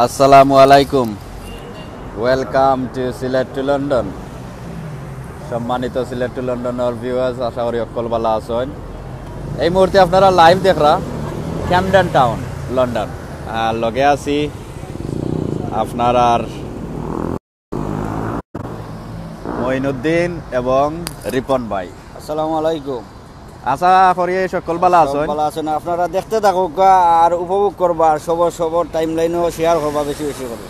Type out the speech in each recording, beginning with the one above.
আসসালামু আলাইকুম, welcome to Sylhet to London. সম্মানিত সিলেট টু লন্ডনের ভিউয়ার্স, আশা করি অকল ভালো আছেন। এই মুহূর্তে আপনারা লাইভ দেখরা ক্যামডেন টাউন লন্ডন। লগে আছি আপনার আর মঈনুদ্দিন এবং রিপন ভাই। আসসালামু আলাইকুম। আশা করি সকল ভালো আছেন। ভালো আছেন, আপনারা দেখতে থাকুক আর উপভোগ করবা, সবর টাইম লাইনও শেয়ার করবা বেশি বেশি করে।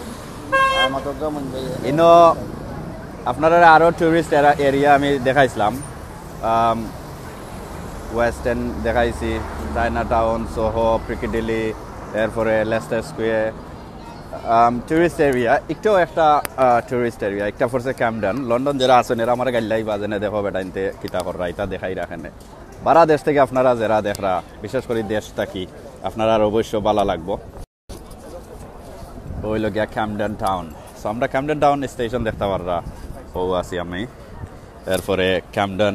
ইনো আপনারা আরও টুরিস্ট এরিয়া আমি দেখাইছিলাম, ওয়েস্ট এন্ড দেখাইছি, চায়না টাউন, সোহো, পিকাডিলি, এরপরে লেস্টার স্কোয়ার। টুরিস্ট এরিয়া একটু একটা টুরিস্ট এরিয়া একটা পড়ছে ক্যামডেন। লন্ডন যারা আছেন এরা আমার গাইলাই বাজেনে দেখো বেটাইনতে কিতা কররা এটা দেখাই রাখেনে। বারা দেশ থেকে আপনারা যারা দেখরা, বিশেষ করে দেশ থাকি, আপনারা অবশ্য ভালো লাগবো। ওই লগিয়া ক্যামডেন টাউন। সো আমরা ক্যামডেন টাউন স্টেশন দেখতে পাররা ও আছি আমি। এরপরে ক্যামডেন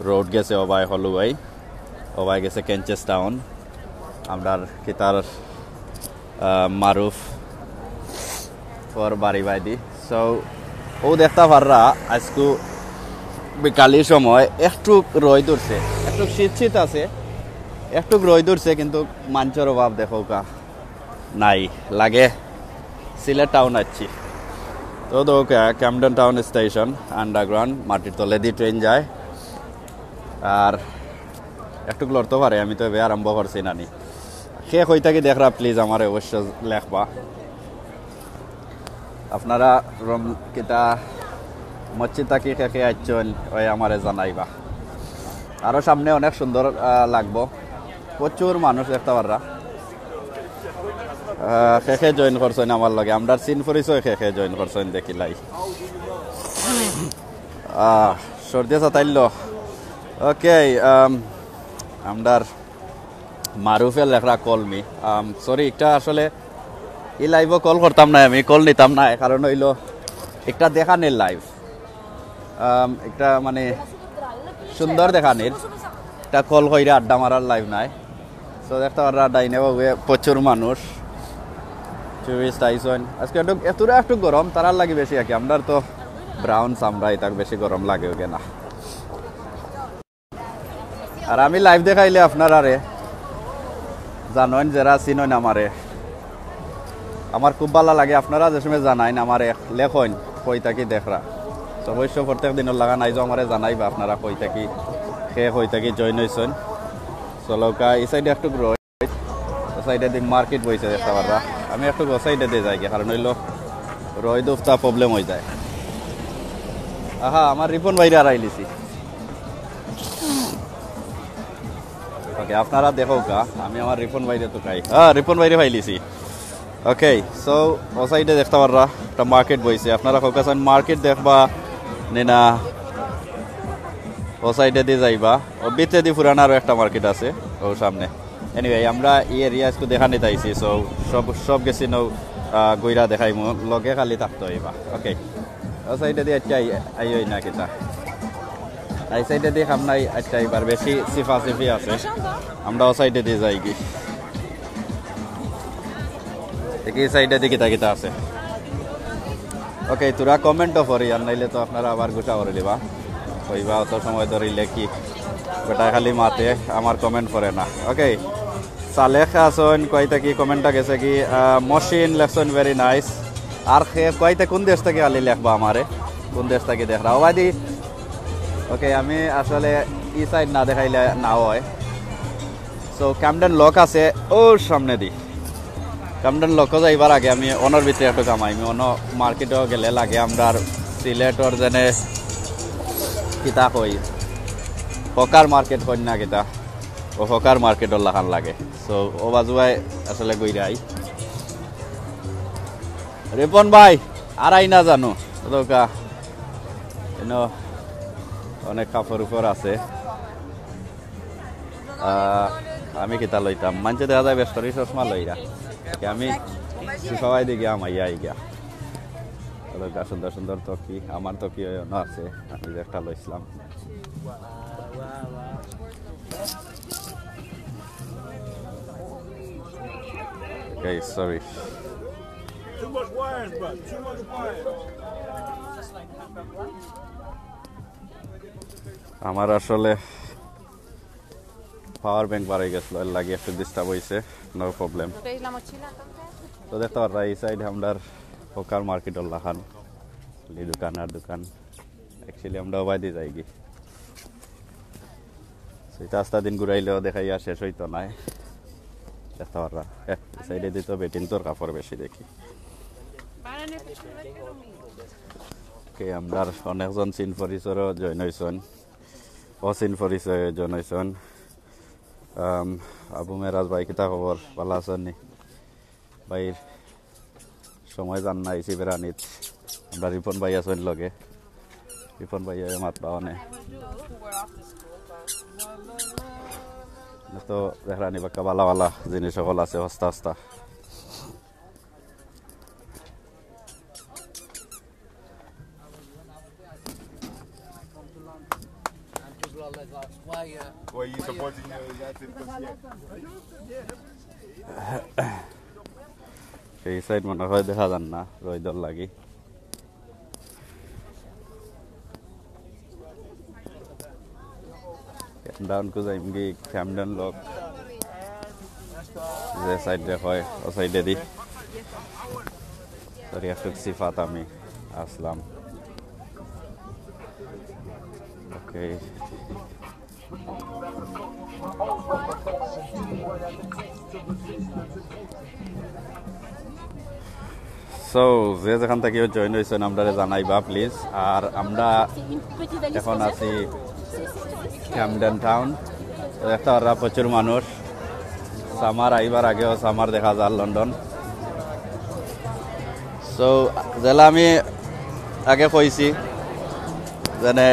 রোড গেছে ওবাই হলুয়াই, ওবাই গেছে কেঞ্চেস টাউন। আমরার কিতার মারুফ ফর বাড়ি বাইদি। সো ও দেখতে পাররা আজকু বিকালের সময় একটু রোদ উঠছে, একটু শীত আছে, একটু রোদ উঠছে, কিন্তু মাঞ্চর অভাব দেখো কা নাই, লাগে সিলেট টাউন আছি। তো ওকে ক্যামডেন টাউন স্টেশন আন্ডারগ্রাউন্ড, মাটির তলে দিয়ে ট্রেন যায়। আর একটু লড়তে পারে, আমি তো এবার আরম্ভ করছি নানি। সে হয়ে থাকি দেখরা প্লিজ আমার অবশ্য লেখবা। আপনারা কিতা মসজিদ থাকি খেয়ে আসছেন ওই আমারে জানাইবা। আরও সামনে অনেক সুন্দর লাগবো, প্রচুর মানুষ দেখতে পাররা। খেখে জয়েন করছেন আমার লগে, আমরা সিন পরিচয় খেখে জয়েন করছেন দেখিলাই। সর্দি চাতাইল। ওকে, আমরার মারুফের লেখরা কলমি। সরি, একটা আসলে ই লাইভও কল করতাম না, আমি কল নিতাম না, কারণ হইল একটা দেখানির লাইভ, একটা মানে সুন্দর দেখানির, একটা কল কইরা আড্ডা মারার লাইভ নাই। তো দেখতে পারা ডাইনে প্রচুর মানুষ টুরিস্ট আইসন। আজকে একটু গরম তারার লাগে বেশি আর কি, আমরা তো ব্রাউন চামড়া, এটা বেশি গরম লাগে ওকে না। আর আমি লাইভ দেখাইলে আপনার আরে জানেন যারা চিনেন আমারে, আমার খুব ভালো লাগে। আপনারা যে সময় জানাইন আমারে লেখন কই থাকি দেখরা, অবশ্য প্রত্যেক দিনের লাগা নাই যে আমারে জানাইবা আপনারা কই থাকি সে কই থাকি জয়েন হয়েছেন। চলকা এই সাইডে একটু সাইডে দিক মার্কেট বইছে দেখতে পারবা। আমি একটু সাইডে দিয়ে যাই, কারণ হইল রোদ উফতা প্রবলেম হয়ে যায়। আহা, আমার রিপন বাইরে আর আইলিছি। ওকে, আপনারা দেখো গা, আমি আমার রিপন বাইরে তো খাই। রিপন বাইরে পাইলিছি। ওকে, সো ও সাইডে দেখতে পাররা একটা মার্কেট বইছে। আপনারা কলকাতার মার্কেট দেখবা না ও সাইডে দিয়ে যাইবা, ও বিতে দিয়ে পুরান আরও একটা মার্কেট আছে ও সামনে। এনিওয়ে, আমরা এই এরিয়া একটু দেখা নিতে আইছি। সো সব গেছি নৌ গইরা দেখাই লগে খালি থাকতে হইবা। ওকে, ও সাইডে দিয়ে একটা আই না কিতা, এই সাইডে দিয়ে খামনাই একটা এবার বেশি সিফি আছে। আমরা ও সাইডে দিয়ে যাই কি, এই সাইডে দিয়ে কিতা আছে। ওকে, তোরা কমেন্টও করি, আর নাইলে তো আপনারা আবার গোটা করে দিবা কইবা অত সময় ধরিলে কি গোটা খালি মাতে, আমার কমেন্ট করে না। ওকে, সালেখ আসন কয়টা কি কমেন্টটা গেছে কি মশিন লেখছেন ভেরি নাইস। আর কয়টা কোন দেশ থেকে খালি লেখবা আমারে, কোন দেশ থেকে দেখরা ওবাদি। ওকে, আমি আসলে ই সাইড না দেখাইলে না হয়। সো ক্যামডেন লক আছে ওর সামনে দি, ক্যামডেন লকও যাইবার আগে আমি অনর ভিতরে একটু কামাই, আমি অন্য মার্কেটও গেলে লাগে আমরা সিলেটর যেনে কিতা কই হকার মার্কেট কই না কিতা, ও হকার মার্কেটর লাখান লাগে। সো ও বাজুয়াই আসলে গইরাই। রিপন ভাই আর আই না জানো দোকা এনো অনেক কাপড় উপর আছে। আমি কিতা লইতাম, মানছে দেখা যায় বেস্তরি চশমা লইরা, আমি সবাই দিকে আমাইয়া গিয়া সুন্দর সুন্দর তকি, আমার তকি আছে, আমি যে একটা লইছিলাম। Okay, sorry. Too much wires, bro. Too much wires. আমার আসলে পাওয়ার ব্যাংক বাড়াই গেছিল, এর লাগে একটু ডিস্টার্ব হয়েছে, নো প্রবলেম। তো দেখতে পারা এই সাইড আমরা হোকার মার্কেট লাখান দোকান আর দোকান অ্যাকচুয়ালি আমরা বাইরে যাই কি সেটা আস্তা দিন ঘুরাইলেও দেখাইয়া শেষ হইতো নাই। দেখতে পারা সাইডে দিত বেটিন তোর কাপড় বেশি দেখি। আমরা অনেকজন চিন পরিচয়ও জয়েন হয়েছেন, অচিন পরিচয় জয়েন হয়েছেন। আবু মেরাজ ভাই কিতা খবর, ভালো আছেন নি ভাইর? সময় জান না আইসি বেড়ানিত। আমরা রিপন ভাই আছেন লগে, রিপন ভাই মাত পাওয়া তো দেখানি বাক্কা ভালা ভালা জিনিস সকল আছে হস্তা হস্তা। Why you supporting that? এই সাইড মনে হয় দেখা যান না রইদর লাগি। ডাউন কো যাইম গি ক্যামডন লক যে সাইড দে হয় ও সাইডে দি সরি একটু সিফাত আমি আসলাম। ওকে সো যে যেখান থেকে জয়েন হয়েছেন আমরা জানাইবা প্লিজ। আর আমরা এখন আছি ক্যামডেন টাউন। একটা ওরা প্রচুর মানুষ, সামার আইবার আগেও সামার দেখা যায় লন্ডন। সো যেলা আমি আগে কইছি যেনে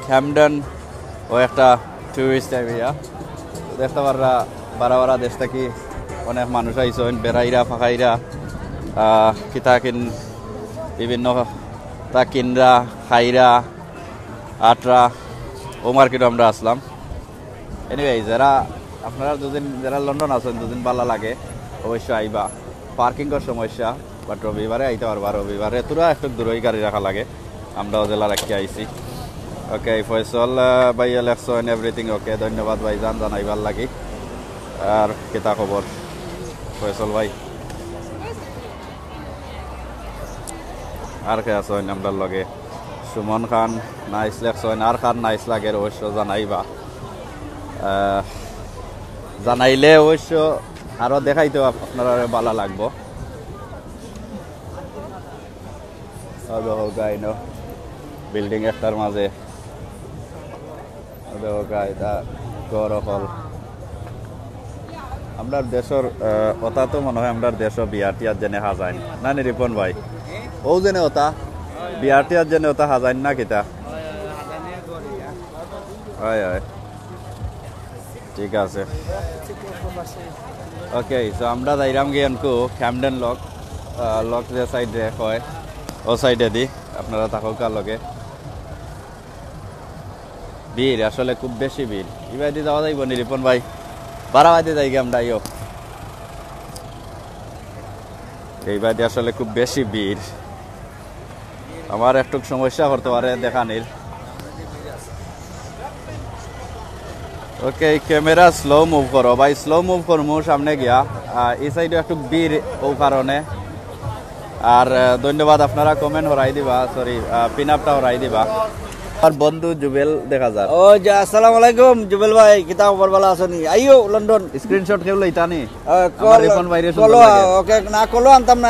ক্যামডেন ও একটা টুরিস্ট এরিয়া। দেখতে পারা বারা বারা দেশ থেকে অনেক মানুষ আইসেন, বেড়াইরা ফাঁকাইরা কিতা কিন বিভিন্ন তা কিনরা খাইরা আটরা ও মার্কেটে আমরা আসলাম। এনিওয়ে যারা আপনারা দুদিন যারা লন্ডন আছেন দুদিন ভালো লাগে অবশ্যই আইবা। পার্কিংয়ের সমস্যা, বাট রবিবারে আইতে পারবা। রবিবারে তোরা একটু দূরই গাড়ি রাখা লাগে, আমরাও জেলা রাখি আইছি। ওকে ফয়সল ভাই ইলেকশন এভরিথিং ওকে, ধন্যবাদ ভাই জানাইবার লাগি। আর কিতা খবর ফয়সল ভাই? আর কে আছেন আমরা লগে? সুমন খান নাইস লেখছেন, আর খান নাইস লাগে অবশ্য জানাইবা। জানাইলে অবশ্য আরো দেখাইতে আপনারা ভালো লাগবো। বিল্ডিং একটার মাঝে গড় হল আমরা দেশের ওটা তো মনে হয় আমরা দেশ বিয়ার টিয়ার জেনে হাজাইন না নি রিপন ভাই? ও জেনে ওটা বিয়ার টিয়ার জেনে ওটা হাজাইন না কিতা? হয় হয় ঠিক আছে। ওকে সো আমরা যাইরাম গিয়ানকু ক্যামডেন লক লক যে সাইডে হয় ও সাইডে দি আপনারা থাকুক লগে। ভিড় আসলে খুব বেশি ভিড়। ইবাইদি যাওয়া যাইব নি রিপন ভাই? বারাবাইতে যাই গে আমরা ইয়ো। এইবাইদি আসলে খুব বেশি ভিড়, আমার একটু সমস্যা করতে পারে দেখানির। ওকে ক্যামেরা স্লো মুভ করো ভাই, স্লো মুভ করমু সামনে গিয়া। এই সাইডে একটু ভিড় ও কারণে। আর ধন্যবাদ আপনারা কমেন্ট হরাই দিবা, সরি পিন আপটা হরাই দিবা। আর বন্ধু জুবেল দেখা যায়। ও যে আসসালামু আলাইকুম জুবেল ভাই, কিতা খবর? ভালো আছো নি? আইও লন্ডন স্ক্রিনশট কেউ লইতা নি? আমার রিপন ভাইরে সুন্দর লাগে। ওকে না কলো আনতাম না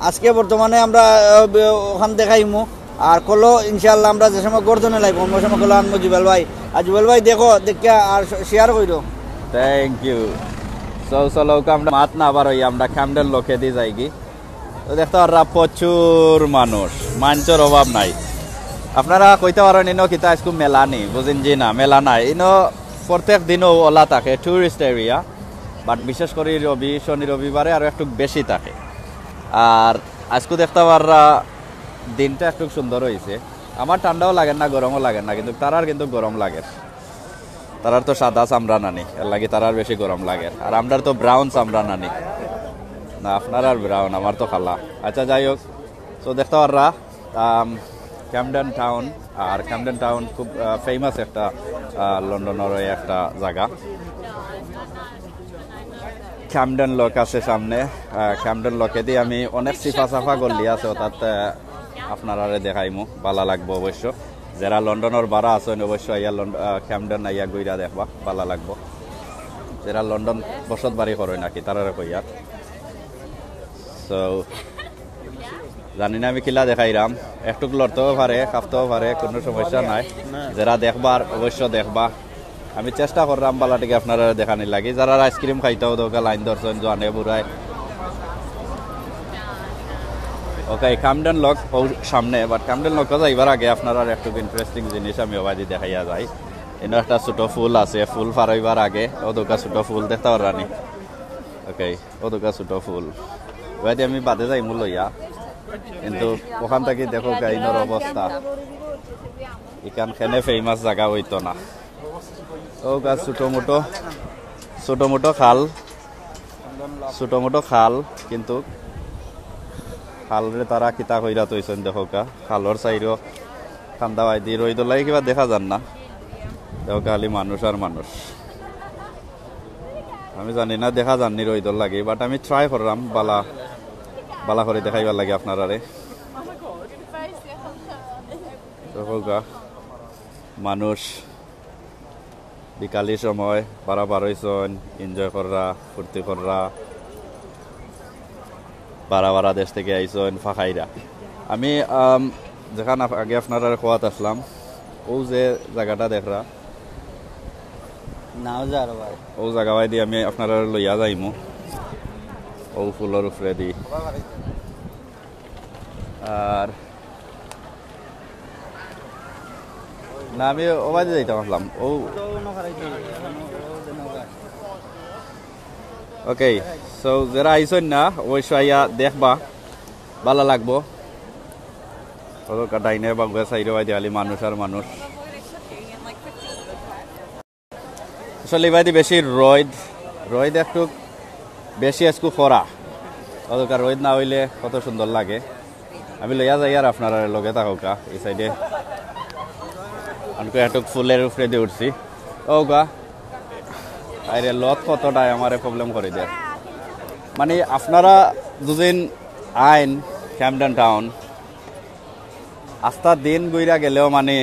আজকে বর্তমানে আমরা ওখান দেখাইমু। আর কলো ইনশাআল্লাহ আমরা যে সময় গর্জনে লাগবো অন্য সময় কলো আনবো জুবেল ভাই। আর জুবেল ভাই দেখো দেখা আর শেয়ার কইরো। Thank you. সো চলো আমরা মাত না আবার হই আমরা ক্যামডেন লোকে দিয়ে যাই কি। তো দেখতে পারা প্রচুর মানুষ, মানুষের অভাব নাই। আপনারা কইতে পারেন ইনো কিতা আজকে মেলা নেই, বুঝেন জি না মেলা নাই। ইনো প্রত্যেক দিনও ওলা থাকে, টুরিস্ট এরিয়া, বাট বিশেষ করে রবি শনি রবিবারে আরো একটু বেশি থাকে। আর আজকে দেখতে পারা দিনটা একটু সুন্দর হয়েছে। আমার ঠান্ডাও লাগে না গরমও লাগে না, কিন্তু তারার কিন্তু গরম লাগে। তারার তো সাদা চামড়া নানি, এর লাগে তারার বেশি গরম লাগে। আর আমরার তো ব্রাউন চামড়া নানি। না আপনার আর ব্রাউন আমার তো খালা আচ্ছা যাই হোক তো দেখতে পাররা ক্যামডেন টাউন আর ক্যামডেন টাউন খুব ফেমাস একটা লন্ডনের একটা জায়গা ক্যামডেন লক আছে সামনে ক্যামডেন লকে দিয়ে আমি অনেক সিফা সাফা গল্লি আছে অর্থাৎ আপনারা দেখাইমু ভালো লাগবো অবশ্য যারা লন্ডনের বারা আছেন অবশ্য আইয়া ক্যামডেন আইয়া গইরা দেখবা ভালো লাগবো যারা লন্ডন বসত বাড়ি করে নাকি তারা কইয়া সো জানি না আমি কিলা দেখাইরাম একটু লড়তেও পারে কাঁপতেও পারে কোনো সমস্যা নাই যারা দেখবার অবশ্য দেখবা আমি চেষ্টা করলাম বালাটিকে আপনারা দেখানি লাগি যারা আইসক্রিম খাইতেও দোকা লাইন ধরছেন জানে বুড়ায় ওকে ক্যামডেন লক সামনে বাট ক্যামডেন লক যাইবার আগে আপনারা একটু ইন্টারেস্টিং জিনিস আমি ওবাদি দেখাইয়া যাই এনে একটা ছোট ফুল আছে ফুল ফারাইবার আগে ও দোকা ছোট ফুল দেখতে পারানি ওকে ও দোকা ছোট ফুল ওবাদি আমি বাদে যাই মূল লইয়া কিন্তু ওখান থেকে দেখো গাইনের অবস্থা এখান খেনে ফেমাস জায়গা হইতো না ও গাছ ছোট মোটো খাল কিন্তু খালরে তারা কিতা কইরা তৈছেন দেখো খালর সাইডও ঠান্ডা বাই দিয়ে রইদ লাগে কিবা দেখা যান না দেখো খালি মানুষ আর মানুষ আমি জানি না দেখা যাননি রইদর লাগে বাট আমি ট্রাই করলাম বালা করে দেখাইবার লাগে আপনারারে মানুষ বিকালের সময় পারাপার হইছেন এনজয় কররা ফুর্তি কররা বারা দেশ থেকে আইছেন ফাঁকাইরা আমি যেখানে আগে আপনারা খোয়াত আসলাম ও যে জায়গাটা দেখরা ও জায়গা দিয়ে আমি আপনারা লইয়া যাইমু ও ফুলের উপরে দি আর না আমি ওবাদে যাইতে পারলাম ও ওকে সো যারা আইসন না অবশ্যই আইয়া দেখবা ভালো লাগবো ডাইনে বা সাইডে বাই দেয়ালি মানুষ আর মানুষ আসলে এবারে বেশি রোদ একটু বেশি আজকু খরা অতকার রোদ না হইলে কত সুন্দর লাগে আমি লইয়া যাই আর আপনারা লগে থাকা এই সাইডে আমি একটু ফুলের উপরে দিয়ে উঠছি ও গা আরে লত কতটাই আমার প্রবলেম করে দেয় মানে আপনারা দুদিন আইন ক্যামডেন টাউন আস্তা দিন গইরা গেলেও মানে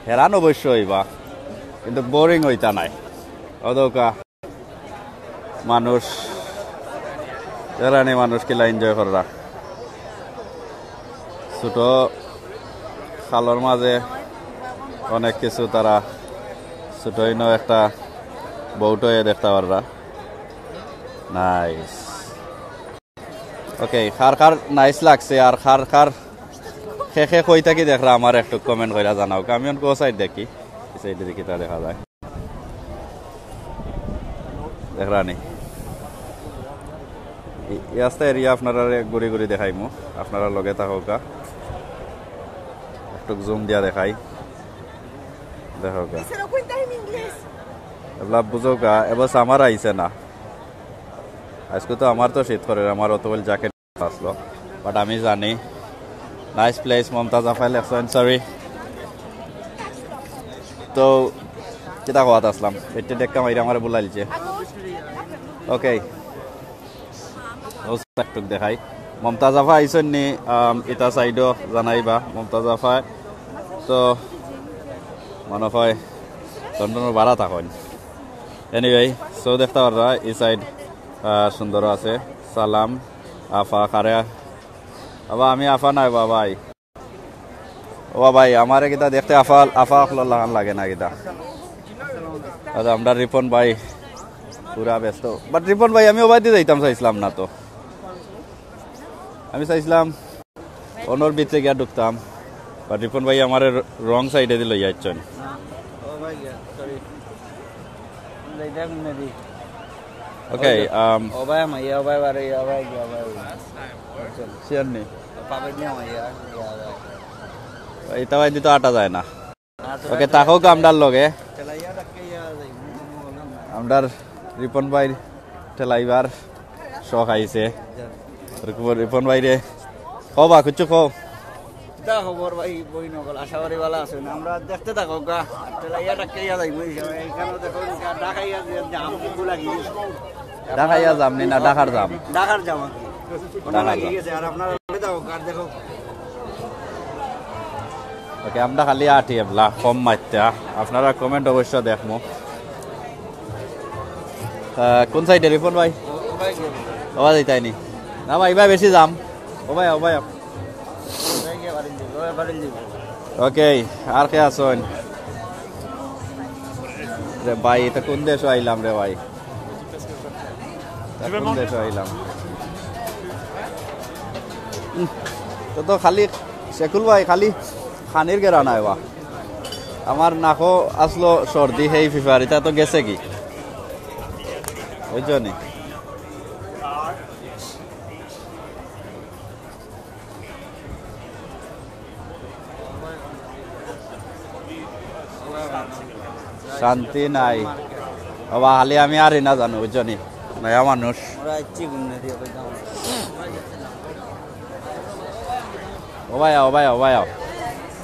হেরান অবশ্য হইবা কিন্তু বোরিং হইতা নাই অদৌকা মানুষ হেরানি মানুষ কিলা এনজয় করা ছোট খালর মাঝে অনেক কিছু তারা ছোট একটা বউট দেখতে পাররা নাইস ওকে খার নাইস লাগছে আর খার খে কই থাকি দেখরা আমার একটু কমেন্ট কইরা জানাও আমি কোন সাইড দেখি এই সাইডে দেখি তা দেখা যায় দেখরানি এই রাস্তা এরিয়া আপনারা ঘুরি ঘুরি দেখাইমু আপনারা লগে থাকা একটু জুম দিয়া দেখাই দেখো এগুলা বুঝো এবার আমার আইছে না আজকে তো আমার তো শীত করে আমার অত বল জ্যাকেট আসলো বাট আমি জানি নাইস প্লেস মমতাজ আফাইল সরি তো কিতা কথা আসলাম এটা দেখা মাইরা আমার বলাইছে ওকে একটু দেখাই মমতাজ আফা আইসন নি এটা সাইডও জানাইবা মমতাজ আফা তো মনে হয় লন্ডনের বাড়া থাকেন এনিওয়ে সো দেখতে পাররা এই সাইড সুন্দর আছে সালাম আফা কারে বাবা আমি আফা নাই বাবাই ও ভাই আমার কিতা দেখতে আফা লাগান লাগে না কিতা আচ্ছা আমরা রিপন ভাই পুরা ব্যস্ত বাট রিপন ভাই আমি ওবাই দিয়ে যাইতাম চাইছিলাম না তো আমি চাইছিলাম অনর ভিতরে গিয়া ঢুকতাম বাট রিপন ভাই আমার রং সাইডে দিয়ে লইয়া যাচ্ছেন ওকে ওবাই মাইয়া ওবাই বারে ওবাই শিয়ার নেই পাবে না মাইয়া এটা ভাই দিতে আটা যায় না ওকে তাকেও আমরার লগে আমরার রিপন ভাই ঠেলাইবার শখ আইছে রিপন বাইরে কবা কিছু কও তা খবর ভাই বই নকল আশা করি ভালো আছেন আমরা দেখতে থাকো গা তাহলে ইয়া ডাকাইয়া যাইব এইখানে দেখো ডাকাইয়া জাম লাগি ঢাকাইয়া যাম নি না ঢাকার যাম ঢাকার জাম ওটা লাগি গেছে আর আপনারা দেখো কার দেখো ওকে আমরা খালি আটি এবলা কম মাত্রা আপনারা কমেন্ট অবশ্য দেখমু কোন সাইডে রিপন ভাই ওবা যাইতাই নি না ভাই ভাই বেশি যাম ও ভাই ওকে আর কে আসুন রে ভাই এটা কোন দেশ আইলাম রে ভাই কোন দেশ আইলাম তো খালি শেকুল ভাই খালি খানির গেরা নাই বা আমার নাকো আসলো সর্দি সেই ফিফারিটা তো গেছে কি বুঝছো নি শান্তি নাই বাবা খালি আমি আর না জানো বুঝছো নি নয়া মানুষ ও ভাই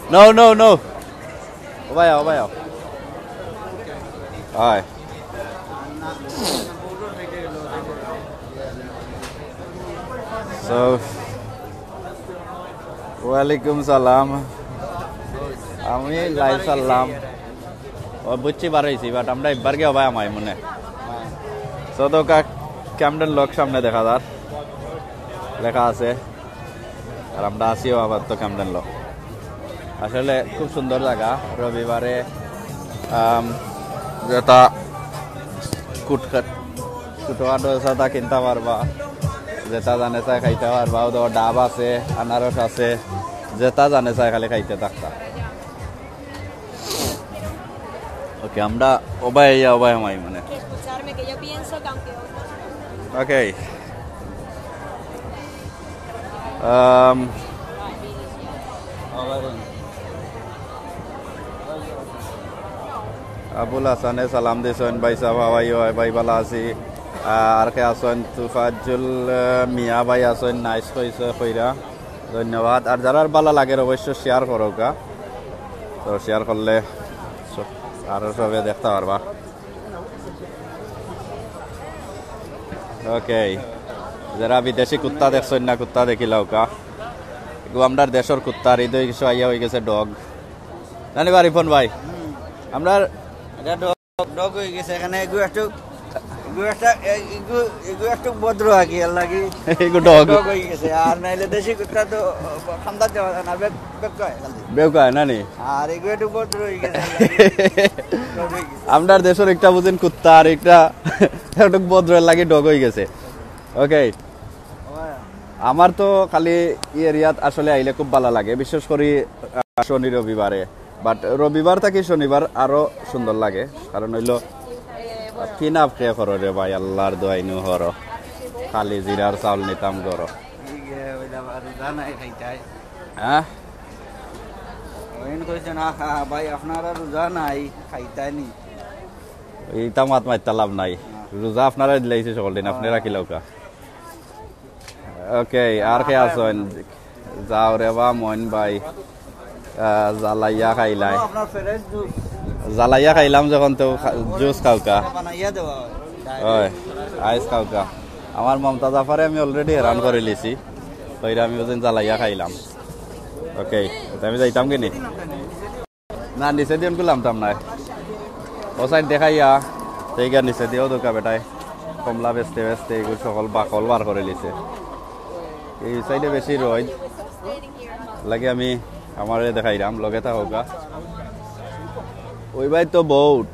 No. Obayo. Hi. So, walaikum salam. আমি লাইভ সালাম ও বুঝছি বাড়াইছি বাট আমরা একবার গিয়ে ভাই আমায় মনে সো তো ক্যামডেন লক সামনে দেখা যার লেখা আছে আর আমরা আসিও আবার তো ক্যামডেন লক আসলে খুব সুন্দর জায়গা রবিবারে যেটা কুটখাটো সাদা কিনতে পারবা যেটা জানে চাই খাইতে পারবা ওদের ডাব আছে আনারস আছে যেটা জানে চাই খালি খাইতে থাকতা ওকে আমরা ওবাই আমাই মানে ওকে আবুল হাসানে সালাম দিয়েছেন ভাই সাহেব হাওয়াই ভাই ভালো আছি আর কে আসেন তুফাজুল মিয়া ভাই আসেন নাইস কইছে কইরা ধন্যবাদ আর যারা ভালো লাগে অবশ্যই শেয়ার করো কা তো শেয়ার করলে আরো সবে দেখতে পারবা ওকে যারা বিদেশি কুত্তা দেখছেন না কুত্তা দেখিলাও কা আমরা দেশের কুত্তার হৃদয় কিছু আইয়া হয়ে গেছে ডগ জানি বা রিপন ভাই আমরা ডগ হয়ে গেছে এখানে একটু ভদ্র আগে লাগি ডগ হয়ে গেছে আর নাইলে দেশি কুত্তা তো খান্দার যাওয়া না বেউকায় না নি আর এগুলো একটু ভদ্র হয়ে গেছে আমরা দেশের একটা বুঝেন কুত্তা আর একটা একটু ভদ্র লাগে ডগ হয়ে গেছে ওকে আমার তো খালি এরিয়াত আসলে আইলে খুব ভালো লাগে বিশেষ করে শনি রবিবারে বাট রবিবার থেকে শনিবার আরো সুন্দর লাগে কারণ হইলো কিনাপ খেয়ে করো রে ভাই আল্লাহর দোয়াইনু হর খালি জিরার চাউল নিতাম করো হ্যাঁ ভাই আপনারা রোজা নাই খাইতাই নি এইটা মাত মারতে লাভ নাই রোজা আপনারা দিলাইছে সকল দিন আপনারা কি লৌকা ওকে আর কে আছেন যাও রে বা মইন ভাই জালাইয়া খাইলাই জালাইয়া খাইলাম যখন তো জুস খাওকা ওই আইস খাওকা আমার মমতা জাফারে আমি অলরেডি হেরান করে লিছি ওইরা আমি ওজন জালাইয়া খাইলাম ওকে আমি যাইতাম কিনি না নিচে দিয়ে গুলাম তাম নাই ও সাইড দেখাইয়া সেইগা নিচে দিয়েও দোকা বেটায় কমলা বেচতে এগুলো সকল বাকল বার করে লিছে এই সাইডে বেশি রোদ লাগে আমি আমার দেখাইলাম লগে থাকা ওই ভাই তো বহুত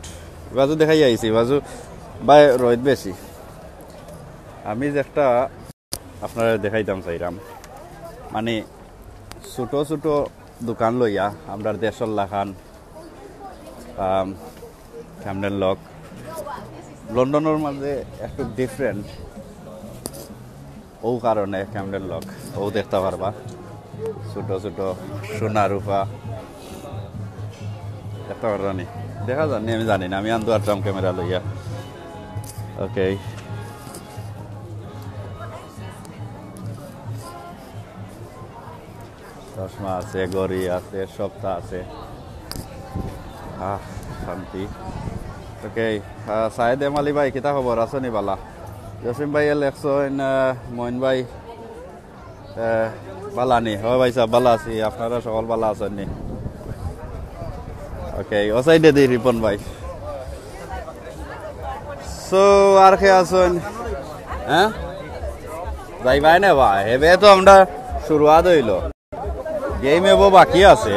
বাজু দেখাই আইছি বাজু ভাই রোদ বেশি আমি যে একটা আপনারা দেখাইতাম চাইলাম মানে ছোট ছোট দোকান লইয়া আমরা দেশের লাখান ক্যামডেন লক লন্ডনের মাঝে একটু ডিফারেন্ট ও কারণে ক্যামডেন লক ও দেখতে পারবা ছোট ছোট সোনা রূপা দেখতে পারবা নি দেখা জানি আমি জানি না আমি আনতে পারতাম ক্যামেরা লইয়া ওকে চশমা আছে, গড়ি আছে, সপ্তাহ আছে। শান্তি। ওকে, সাহেদ এম আলী ভাই কিতা খবর আছেনি বালা? জসিম ভাই লেখছেন মইন ভাই বালানি। হয় ভাই সাহেব বালা আছি, আপনারা সকল বালা আছেননি? ওকে, ও সাইডে দিই রিপন ভাই। সো আর কে আছেন? হ্যাঁ যাই ভাই না ভাই, এবে তো আমরা শুরুয়াত হইল, গেম এবো বাকি আছে,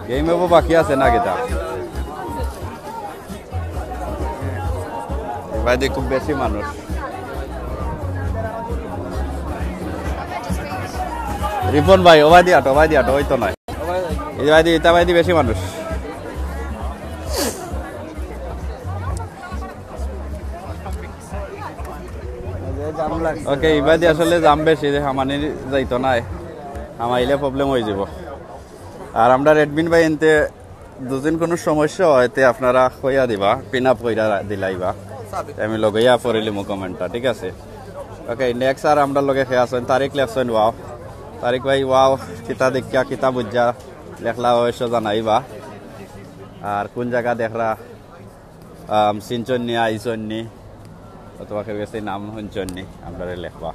গেম এবো বাকি আছে না কিতা? ভাই খুব বেশি মানুষ। রিপন ভাই ওভাই দি আটো, ওভাই দি আটো, ওই তো নয় এই ভাই দি, ইতা ভাই দি বেশি মানুষ। ওকে, ইবাদি আসলে জাম বেশি, হামানি যাইতো নাই, হামাইলে প্রবলেম হয়ে যাব। আর আমরা রেডমিন ভাই এনতে দুদিন কোনো সমস্যা হয়তে আপনারা কইয়া দিবা, পিন আপ কইরা দিলাইবা, আমি লগইয়া পড়িলি মো কমেন্টটা, ঠিক আছে? ওকে, নেক্সট আর আমরা লগে খেয়ে আসেন তারিখ লেখছেন। ওয়াও তারিখ ভাই, ওয়াও কিতা দেখিয়া কিতা বুঝা লেখলা অবশ্য জানাইবা। আর কোন জায়গা দেখরা চিনচন্নি আইসন্নি অথবা কেউ গেছে নাম শুনছন্নি আমরা লেখবা।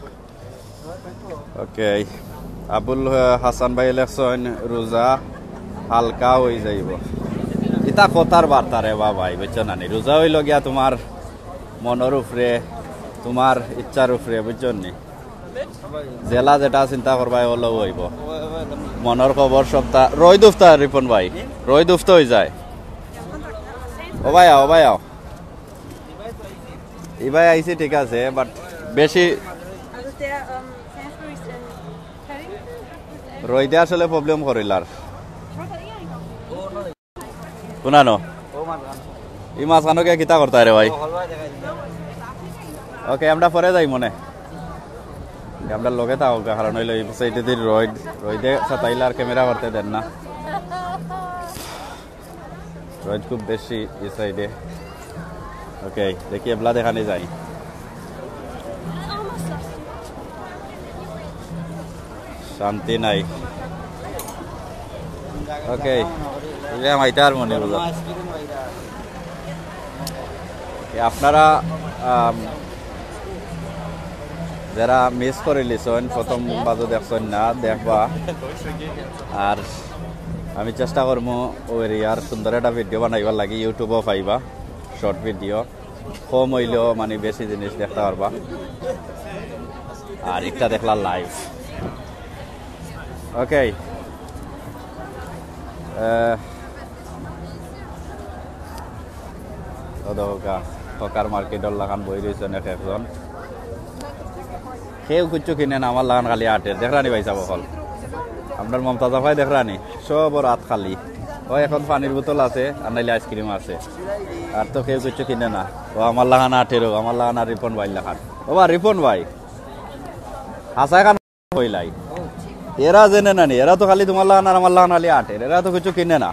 ওকে, আবুল হাসান ভাই লেখছেন রোজা হালকা হয়ে যাইব। ইতা কথার বার্তা রে বা ভাই, বুঝছো না? রোজা হইল গিয়া তোমার মনের উপরে, তোমার ইচ্ছার উপরে, বুঝছো নি? জেলা যেটা চিন্তা করবাই হলেও হইব, মনের খবর সপ্তাহ রই দুফতা। রিপন ভাই রই দুফতা হয়ে যায়। ও ভাই আও, ও ভাই আও, ইবাই আইসি ঠিক আছে, বাট বেশি রইতে আসলে প্রবলেম করিলার শুনানো। ই মাঝখানকে কিতা করতে রে ভাই? ওকে, আমরা পরে যাই মনে, আমরা লগে থাকো, কারণ হইলো এই সাইডে দিয়ে রইদে সাতাইলে আর ক্যামেরা করতে দেন না, রইদ খুব বেশি এই সাইডে। ওকে, দেখি এবলা দেখানি যাই। শান্তি নাই। ওকে, মাইটার মনে হলো আপনারা যারা মিস করে লিছেন, প্রথম বাজু দেখছেন না, দেখবা। আর আমি চেষ্টা করবো ও এরিয়ার সুন্দর একটা ভিডিও বানাইবার লাগি, ইউটিউবও পাইবা শর্ট ভিডিও, কম হইলেও মানে বেশি জিনিস দেখতে পারবা। আর একটা দেখলা লাইভ। ওকে, হকার মার্কেটর লাগান বই রয়েছেন একজন, কেউ কিছু কিনে না, আমার লাগান খালি আটের দেখরানি ভাই চাব ফল। আপনার মমতাজা ভাই দেখরানি সব রাত খালি। ও এখন পানির বোতল আছে, আর নাইলে আইসক্রিম আছে, আর তো কেউ কিছু কিনে না। ও আমার লাগান আটেরও, আমার লাগান আর রিপন ভাই লাগান। ও বা রিপন ভাই হাসা খান হইলাই, এরা জেনে নানি, এরা তো খালি তোমার লাগান আর আমার লাগান খালি আটের, এরা তো কিছু কিনে না।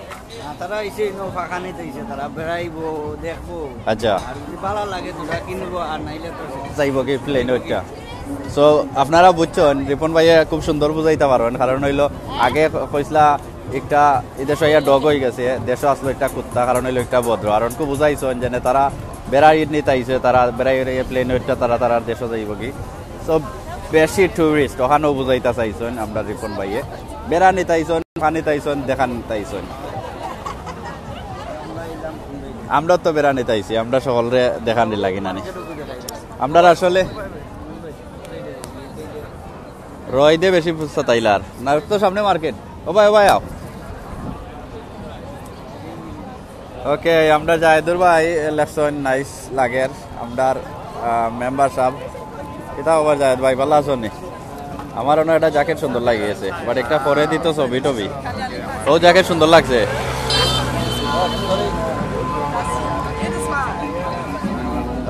তারা এসে ফাঁকা নিতে এসে তারা বেড়াইবো, দেখবো, আচ্ছা আর যদি ভালো লাগে তোরা কিনবো, আর নাইলে তো চাইব কি প্লেন ওইটা। সো আপনারা বুঝছেন, রিপন ভাইয়া খুব সুন্দর বুঝাইতে পারবেন, কারণ হইলো আগে কইসলা একটা এদেশ ডগ হয়ে গেছে, দেশ আসলো একটা কুত্তা, কারণ হইলো একটা ভদ্র। আর অনেক বুঝাইছেন যে তারা বেড়াই নিতে আইছে, তারা বেড়াই প্লেন ওইটা তারা দেশে যাইব কি। সো বেশি টুরিস্ট ওখানেও বুঝাইতে চাইছেন আমরা রিপন ভাইয়ে, বেড়া নিতে আইছেন, খানি তাইছেন, দেখা নিতে আইছেন। আমরা তো বেড়া নিতে আইছি, আমরা সকলরে দেখানি লাগি নানি। আমরা আসলে রয় দে বেশি বুঝতে তাইলার না, তো সামনে মার্কেট। ও ভাই, ও ভাই আও। ওকে, আমরা জাহেদুর ভাই ইলেকশন নাইস লাগের, আমরার মেম্বার সাহেব এটা আবার জাহেদ ভাই ভালো আছো নি? আমার অন্য একটা জ্যাকেট সুন্দর লাগিয়েছে, বাট একটা পরে দিত ছবি টবি, ও জ্যাকেট সুন্দর লাগছে।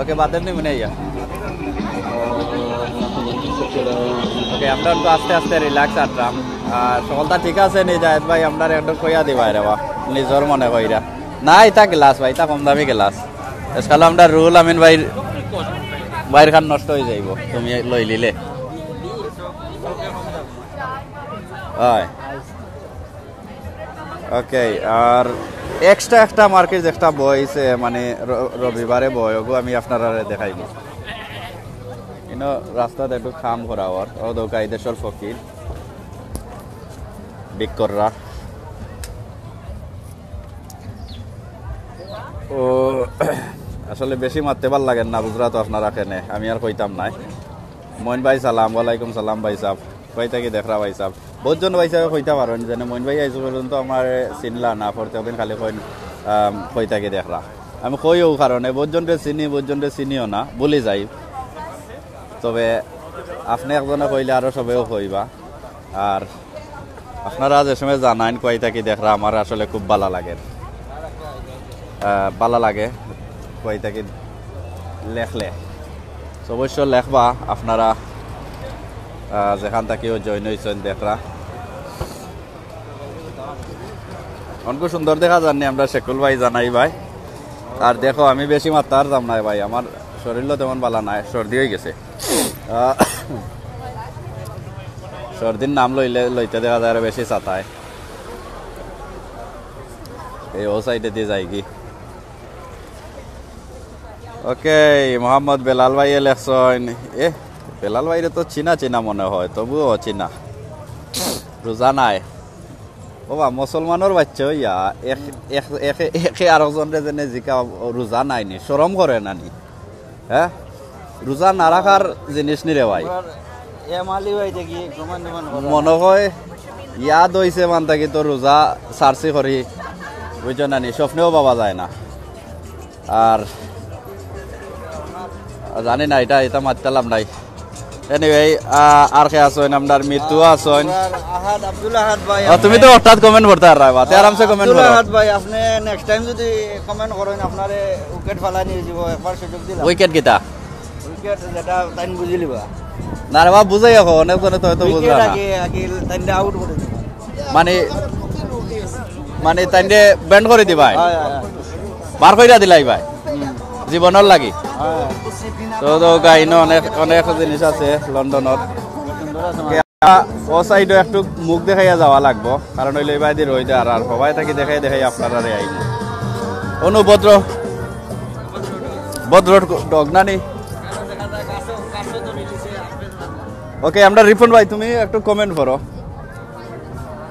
ওকে, বাদের নি মনে ইয়া। ওকে, আমরা একটু আস্তে আস্তে রিল্যাক্স আটলাম। আর সকলটা ঠিক আছে নি জাহেদ ভাই? আমরা একটু কইয়া দিবা রে বা নিজের মনে কইরা না, এটা গ্লাস ভাই, এটা কম দামি গ্লাস। আজকাল আমরা রুল আমিন ভাই বাইর খান নষ্ট হয়ে যাইব তুমি লই লিলে। হয় ওকে আর এক্সট্রা একটা মার্কেট একটা বইছে মানে রবিবারে বই ওগো আমি আপনারা দেখাইব রাস্তাতে একটু খাম করা ওর ও দোকাই দেশের ফকির বিক্কররা ও আসলে বেশি মারতে ভাল লাগেন না বুঝরা তো আপনারা কেনে আমি আর কইতাম নাই মইন ভাই সালাম ওয়ালাইকুম সালাম ভাই সাহেব কই থেকে দেখরা ভাই সাহেব বহুতজন ভাই সাহেব কইতা পারেন যেন মইন ভাই আইসো পর্যন্ত আমার চিনলা না প্রত্যেকদিন খালি কই থেকে দেখরা আমি কইও কারণে বহুতজনকে চিনি বহুতজনকে চিনিও না বলি যাই তবে আপনি একজনে কইলে আরো সবেও কইবা আর আপনারা যে সময় জানাইন কই থেকে দেখরা আমার আসলে খুব ভালো লাগে কই থেকে লেখলে অবশ্য লেখবা আপনারা যেখান থেকেও জয়েন হয়েছেন দেখরা অনেক সুন্দর দেখা যাননি আমরা শেকুল ভাই জানাই ভাই আর দেখো আমি বেশি মাত্রার যাম নাই ভাই আমার শরীরও তেমন ভালো নাই সর্দি হয়ে গেছে সর্দির নাম লইতে দেখা যায় আরো বেশি চাতায় এই ও সাইডে দিয়ে যাই কি ওকে মোহাম্মদ বেলাল ভাই লেখছেন বেলাল ভাইরে তো চিনা মনে হয় তবুও অচিনা রোজা নাই বাবা মুসলমানের বাচ্চা হইয়া একে আরেকজনরে যেনে জিকা রোজা নাইনি শরম করে নানি হ্যাঁ রোজা না রাখার জিনিস নি রে ভাই মনে হয় ইয়াদ হইছে মান থাকি তো রোজা সার্চি করি বুঝছো নানি স্বপ্নেও পাওয়া যায় না আর জানি না এটা মারতালাম নাই এনিওয়ে আর কে আছেন আপনার মৃত্যু আছেন আহাদ আব্দুল আহাদ ভাই তুমি তো হঠাৎ কমেন্ট করতে আর রাইবা তে আরামসে কমেন্ট করো আহাদ ভাই আপনি নেক্সট টাইম যদি কমেন্ট করেন আপনারে উইকেট ফালা নিয়ে যাব একবার সুযোগ দিলাম উইকেট কিটা উইকেট যেটা টাইম বুঝিলিবা না রে বাবা বুঝাই এখন অনেক জনে তো বুঝরা না আগে টাইমটা আউট করে দিবা মানে তাইনে ব্যান্ড করে দিবাই বার কইরা দিলাই ভাই জীবনের লাগি তো গাইনো অনেক জিনিস আছে লন্ডনত ও সাইডে একটু মুখ দেখাইয়া যাওয়া লাগবো কারণ হইলে এই বাইদি রইতে আর সবাই থাকি দেখাই আপনারা আইন অনুভদ্র ডগনানি ওকে আমরা রিপন ভাই তুমি একটু কমেন্ট করো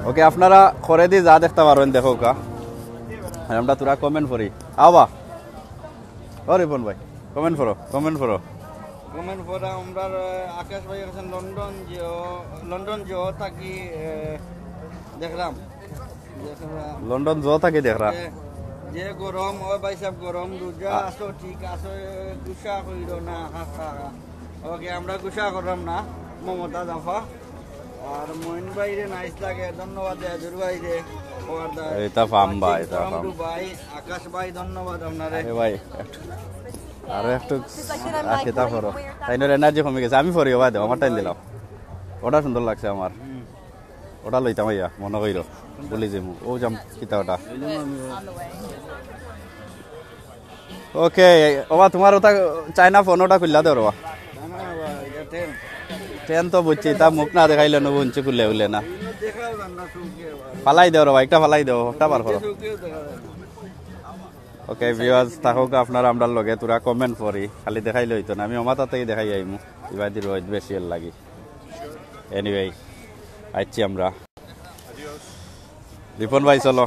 ওকে আপনারা করে দিয়ে যা দেখতে পারেন দেখো কা আমরা তোরা কমেন্ট করি আবা ও রিপন ভাই কমেন্ট করো আমরা আকাশ ভাই আছেন লন্ডন জিও থাকি দেখলাম লন্ডন জিও থাকি দেখলাম যে গরম ও ভাই সাহেব গরম রোজা আসো ঠিক আছে গুসা কইরো না ওকে আমরা গুসা করলাম না মমতা জাফা আর মইন ভাইরে নাইস লাগে ধন্যবাদ আজুর ভাইরে এটা ফাম ভাই ভাই আকাশ ভাই ধন্যবাদ আপনারে ভাই আর একটু আকিতা করো তাইনের এনার্জি কমে গেছে আমি ফরি ভাই দেও আমার টাইম দিলাম ওটা সুন্দর লাগছে আমার ওটা লইতাম ভাইয়া মনে কইরো বলি যাবো ও যাম কিতা ওটা ওকে ওবা তোমার ওটা চাইনা ফোন ওটা খুললা দেও রবা ট্রেন তো বুঝছি তা মুখ না দেখাইলে না বুঝছি খুললে না ফালাই দেও রবা একটা ফালাই দেও ওটা বার করো ওকে ভিউয়ার্স থাকুক আপনারা আমরা লগে তোরা কমেন্ট করি খালি দেখাইলে হইতো না আমি আমার তাতেই দেখাই আইমু ইবাদি রোজ বেশি লাগি এনিওয়ে আইছি আমরা রিপন ভাই চলো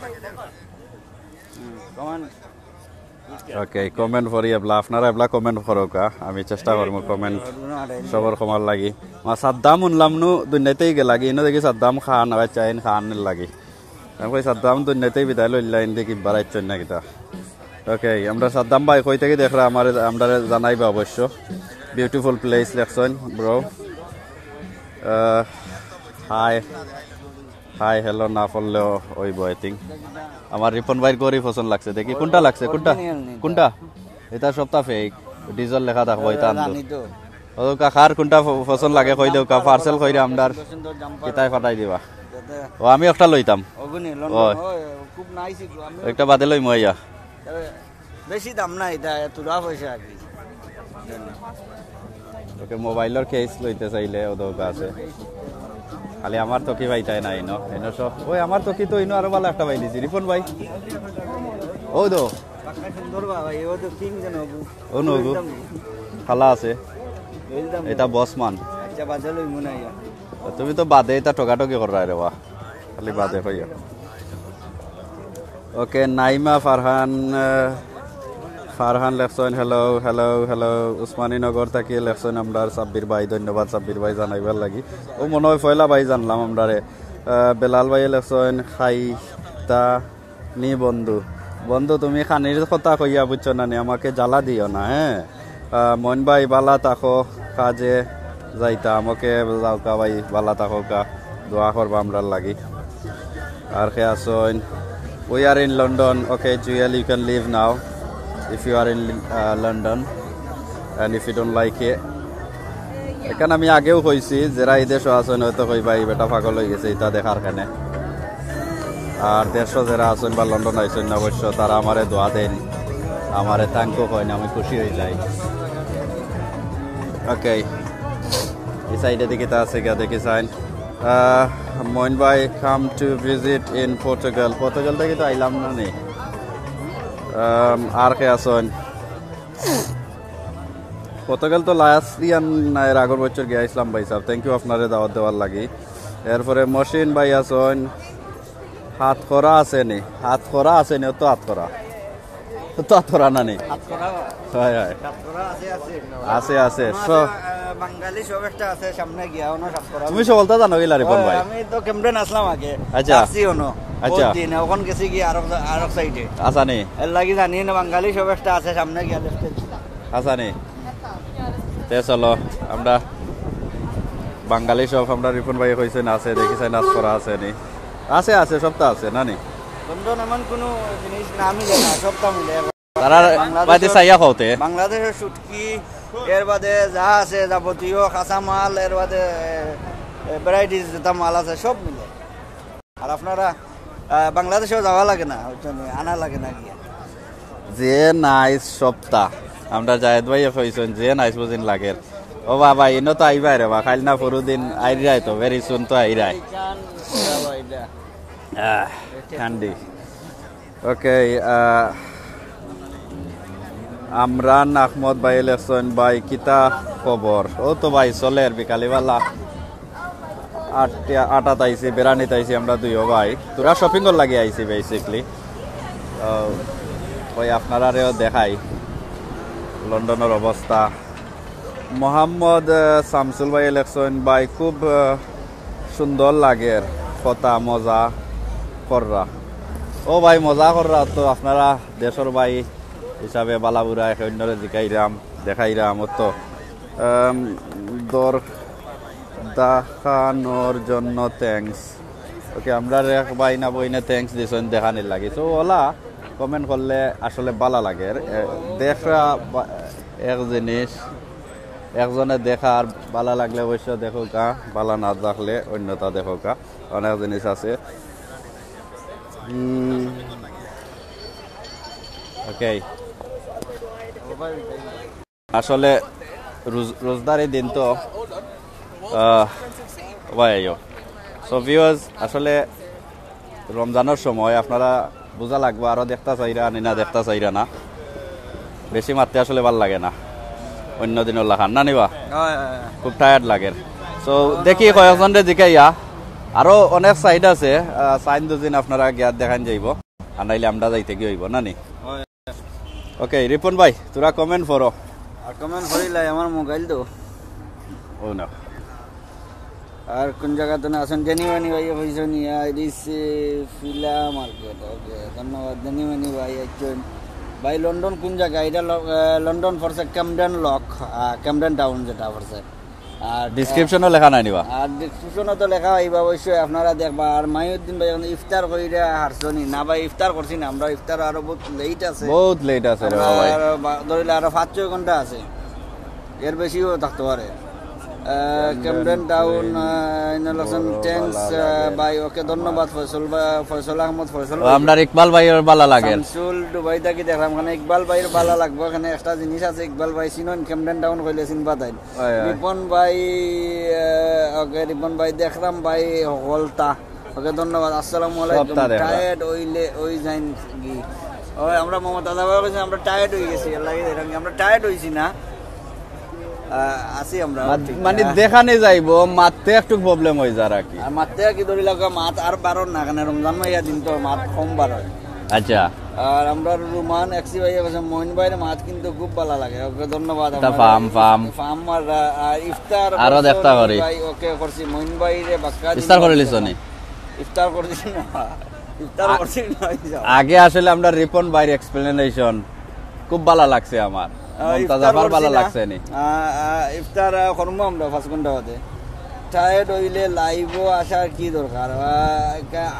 ওকে কমেন্ট করি এবলা আপনারা এবলা কমেন্ট করো কা আমি চেষ্টা করবো কমেন্ট সবার কমার লাগি মা সাদ্দাম উনলাম নু দুনিয়াতেই গে লাগি ইনো দেখি সাদ্দাম খান আবার চাইন খান লাগি আমি কই সাদ্দাম দুনিয়াতেই বিদায় লইলাইন দেখি বাড়াইছেন না কিতা ওকে আমরা সাদ্দাম ভাই কই থেকে দেখরা আমরা জানাইবা অবশ্য বিউটিফুল প্লেস লেখছেন ব্রো হাই হ্যালো না পড়লেও ওইব আই থিঙ্ক আমার রিপন ভাইয়ের গরি পছন্দ লাগছে দেখি কোনটা লাগছে কোনটা এটা সপ্তাহ ফেক ডিজেল লেখা থাকবো এটা ও কাকার কোনটা পছন্দ লাগে কই দেও কা পার্সেল কইরা আমরার কিতাই ফাটাই দিবা ও আমি একটা লইতাম খুব নাইস একটা বাদে লই মইয়া বেশি দাম না এটা তুরা পয়সা আর কি ওকে মোবাইলের কেস লইতে চাইলে ও দরকার আছে খালি আমার তো কি পাইতাই না ইনো ইনো সব ওই আমার তো কি তো ইনো আরো ভালো একটা পাই দিছি রিপন ভাই ও দো সুন্দর বাবা এও তো তিনজন হবো ও নগু খালা আছে এটা বসমান আচ্ছা বাজালো মনে হয় তুমি তো বাদে এটা টকাটকি করা রে বা খালি বাদে হইয়া ওকে নাইমা ফারহান লেখছেন হ্যালো হ্যালো হ্যালো উসমানীনগর থেকে লেখছেন আমরা সাব্বির ভাই ধন্যবাদ সাব্বির ভাই জানাইবার লাগি ও মনে হয় পয়লা ভাই জানলাম আমরা রে বেলাল ভাই লেখছেন খাইতা নি বন্ধু বন্ধু তুমি খানির কথা কইয়া বুঝছো না নি আমাকে জ্বালা দিও না হ্যাঁ মন ভাই বালা তাকো কাজে যাইতা আমাকে যাওকা ভাই বালা তাকো কা দোয়া করবা আমরা লাগি আর কে আসেন we are in London okay Joel you can leave now if you are in London and if you don't like it এখানে আমি আগেও কইছি যারা এই দেশে আছেন হয়তো কই ভাই বেটা পাগল হয়ে গেছে এটা দেখার কারণে আর দেশে যারা আছেন বা লন্ডন আইছেন অবশ্য তারা আমারে দোয়া দেন আমারে থ্যাঙ্কও করেন আমি খুশি হয়ে যাই ওকে এই সাইডে দিকে তা আছে গিয়ে দেখি সাইন মইন ভাই come to visit in Portugal থেকে তো আইলাম না নেই আর কে আসেন পর্তুগাল তো লাস্ট ইয়ার এর আগের বছর গিয়ে ইসলাম ভাই সাহেব থ্যাংক ইউ আপনারে দাওয়াত দেওয়ার লাগি এরপরে মশিন ভাই আসেন হাত করা আছে নি তো হাত করা না নি হয় হয় আছে আছে বাঙালি সব একটা আছে সামনে গিয়া ওনো সাত করা তুমি সব বলতা জানো গিলা রিপন ভাই আমি তো ক্যামেরন আসলাম আগে আচ্ছা আসি ওনো আচ্ছা দিন ওখান গেছি কি আরব সাইডে আসা নি এর লাগি জানি না বাঙালি সব একটা আছে সামনে গিয়া দেখতে আসা নি তে চলো আমরা বাঙালি সব আমরা রিপন ভাই কইছেন আছে দেখিছেন নাচ করা আছে নি আছে সবটা আছে না নি লন্ডন এমন কোনো জিনিস না আমি জানি না সবটা মিলে তারা বাদে সাইয়া খাওতে বাংলাদেশের শুটকি এর বাদে যা আছে যাবতীয় কাঁচা মাল এর বাদে ভ্যারাইটিস যেটা মাল আছে সব মিলে আর আপনারা বাংলাদেশেও যাওয়া লাগে না আনা লাগে না গিয়া যে নাইস সপ্তাহ আমরা জায়েদ ভাই কইছেন যে নাইস বুঝিন লাগে ও বাবা ইনো তো আইবা রে বা খাইল না পরদিন আইরাই তো ভেরি সুন তো আইরাই ঠান্ডি ওকে আমরান আহমদ ভাই লেখছেন ভাই কিতা খবর ও তো ভাই চলের বিকালিবেলা 8 আইছি বেড়ানিত আইছি আমরা দুইও ভাই তোরা শপিং কর লাগে আইছি বেসিকলি ওই আপনারাও দেখাই লন্ডনের অবস্থা মোহাম্মদ শামসুল ভাই লেখছেন ভাই খুব সুন্দর লাগে কথা মজা কররা ও ভাই মজা কররা তো আপনারা দেশের ভাই হিসাবে বালাবুরা সৈন্যরে জিকাইরাম দেখাইরাম তো দর দেখানোর জন্য থ্যাংকস ওকে আমরা ভাই না বইনে থ্যাংকস দিছেন দেখানির লাগে তো ওলা কমেন্ট করলে আসলে ভালো লাগে দেখা এক জিনিস একজনে দেখার ভালো লাগলে অবশ্য দেখো কা ভালো না দেখলে অন্যতা দেখো কা অনেক জিনিস আছে ওকে আসলে রোজদারি দিন তো সো ভিউয়ার্স আসলে রমজানের সময় আপনারা বোঝা লাগবে আরো দেখতে চাইরা আনি না দেখতে চাইরা না বেশি মারতে আসলে ভাল লাগে না অন্য দিনের লাখান না নিবা খুব টায়ার্ড লাগে সো দেখি কয়েকজন রে জিকাইয়া আরো অনেক সাইড আছে সাইন দুদিন আপনারা গিয়ার দেখান যাইব আর নাইলে আমরা যাইতে গিয়ে হইব না নি ওকে রিপন ভাই তোরা কমেন্ট করো আর কমেন্ট করিলাই আমার মোবাইল তো ও না আর কোন জায়গাতে না আছেন জেনিওয়ানি ভাই হইছেন ইস ফিলা মার্কেট ওকে ধন্যবাদ জেনিওয়ানি ভাই একজন ভাই লন্ডন কোন জায়গা এটা লন্ডন ফরছে ক্যামডেন টাউন যেটা ফরছে আর ডেসক্রিপশনও লেখা নাই নিবা আর ডেসক্রিপশনও তো লেখা হইবা অবশ্যই আপনারা দেখবা আর মাইউদ্দিন ভাই ইফতার কইরা হারছনি না ভাই ইফতার করছি না আমরা ইফতার আরো বহুত লেট আছে রে ভাই ধরিলে আরো 5-6 ঘন্টা আছে এর বেশিও থাকতে পারে ক্যামডেন টাউন ইনলাসন থ্যাঙ্কস ভাই ওকে ধন্যবাদ ফয়সাল আহমদ ফয়সাল আমরা ইকবাল ভাইয়ের ভালো লাগে শামসুল দুবাই থেকে দেখলাম এখানে ইকবাল ভাইয়ের ভালো লাগবে এখানে একটা জিনিস আছে ইকবাল ভাই চিনন ক্যামডেন টাউন কইলে চিনবা তাই রিপন ভাই ওকে রিপন ভাই দেখলাম ভাই হলতা ওকে ধন্যবাদ আসসালামু আলাইকুম সবটা দেখলাম। টায়ার্ড হইলে ওই যাইন কি ওই আমরা মোহাম্মদ আদা ভাই বলেছি আমরা টায়ার্ড হয়ে গেছি লাগে এরকম আমরা টায়ার্ড হইছি না আসি আমরা মানে দেখানে যাইবো মারতে একটু প্রবলেম হয়ে যায় আর কি। আর মারতে কি ধরি লাগা মাত আর বারণ না কেন রমজান মাইয়া দিন তো মাত কম বার হয় আচ্ছা আর আমরা রুমান এক্সি ভাইয়া কাছে মইন ভাইয়ের মাছ কিন্তু খুব ভালো লাগে ওকে ধন্যবাদ তা ফার্ম ফার্ম আর ইফতার আরো দেখতা করি। ভাই ওকে করছি মইন ভাইরে বাক্কা ইফতার করে লিছো নি? ইফতার করছি না ইফতার করছি না আগে আসলে আমরা রিপন ভাইয়ের এক্সপ্লেনেশন খুব ভালো লাগছে আমার। মুমতাজাফর ভালো লাগছে নি? ইফতার করবো আমরা 5 ঘন্টা বাদে টায়ার্ড হইলে লাইভ আসার কি দরকার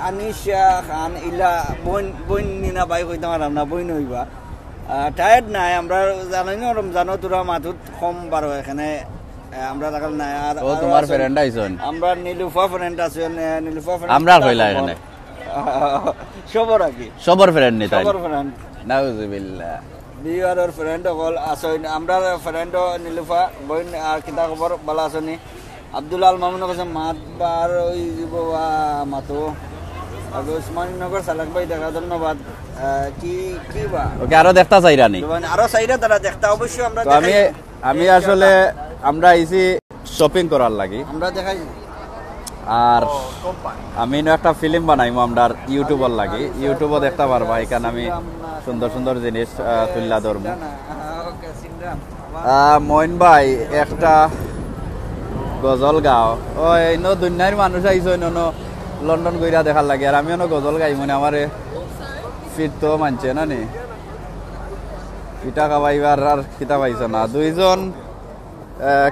আনিশা খান ইলা বইন নিনা বাই কইতে পারলাম না বইন হইবা টায়ার্ড নাই আমরা জানি না জানো তোরা মাথুত কম বারো এখানে আমরা দেখাল নাই আর ও তোমার ফ্রেন্ড আইছন? আমরা নীলুফা ফ্রেন্ড আছেন নীলুফা ফ্রেন্ড আমরা কইলা এখানে সবর আগে সবর ফ্রেন্ড নি তাই? সবর ফ্রেন্ড নাউজুবিল্লাহ। বিয়ারের ফ্রেন্ড সকল আসেন আমরা ফ্রেন্ড নীলুফা বইন আর কিতা খবর ভালো আছেন? আব্দুল আল মামুনের কাছে মাত বার ওই দিব মাতো আর উসমানীনগর সালাক ভাই দেখা ধন্যবাদ কি কি বা ওকে আরো দেখতা চাইরা নি? আরো সাইডে তারা দেখতা অবশ্যই আমরা তো আমি আসলে আমরা আইছি শপিং করার লাগি আমরা দেখাই আর আমি একটা ফিল্ম বানাইমু আমরা ইউটিউবার লাগি ইউটিউবও দেখতে পারবা এখানে আমি সুন্দর সুন্দর জিনিস তুললা ধরবো। ওকে সিনরাম মইন ভাই একটা গজল গাও ওই দুনিয়ার মানুষ আইসো লন্ডন গইরা দেখার লাগে আর আমিও গজল গাই মানে আমার ফিট তো মানছে না নি পিঠা খাওয়াইবার আর কিতা পাইছ না দুইজন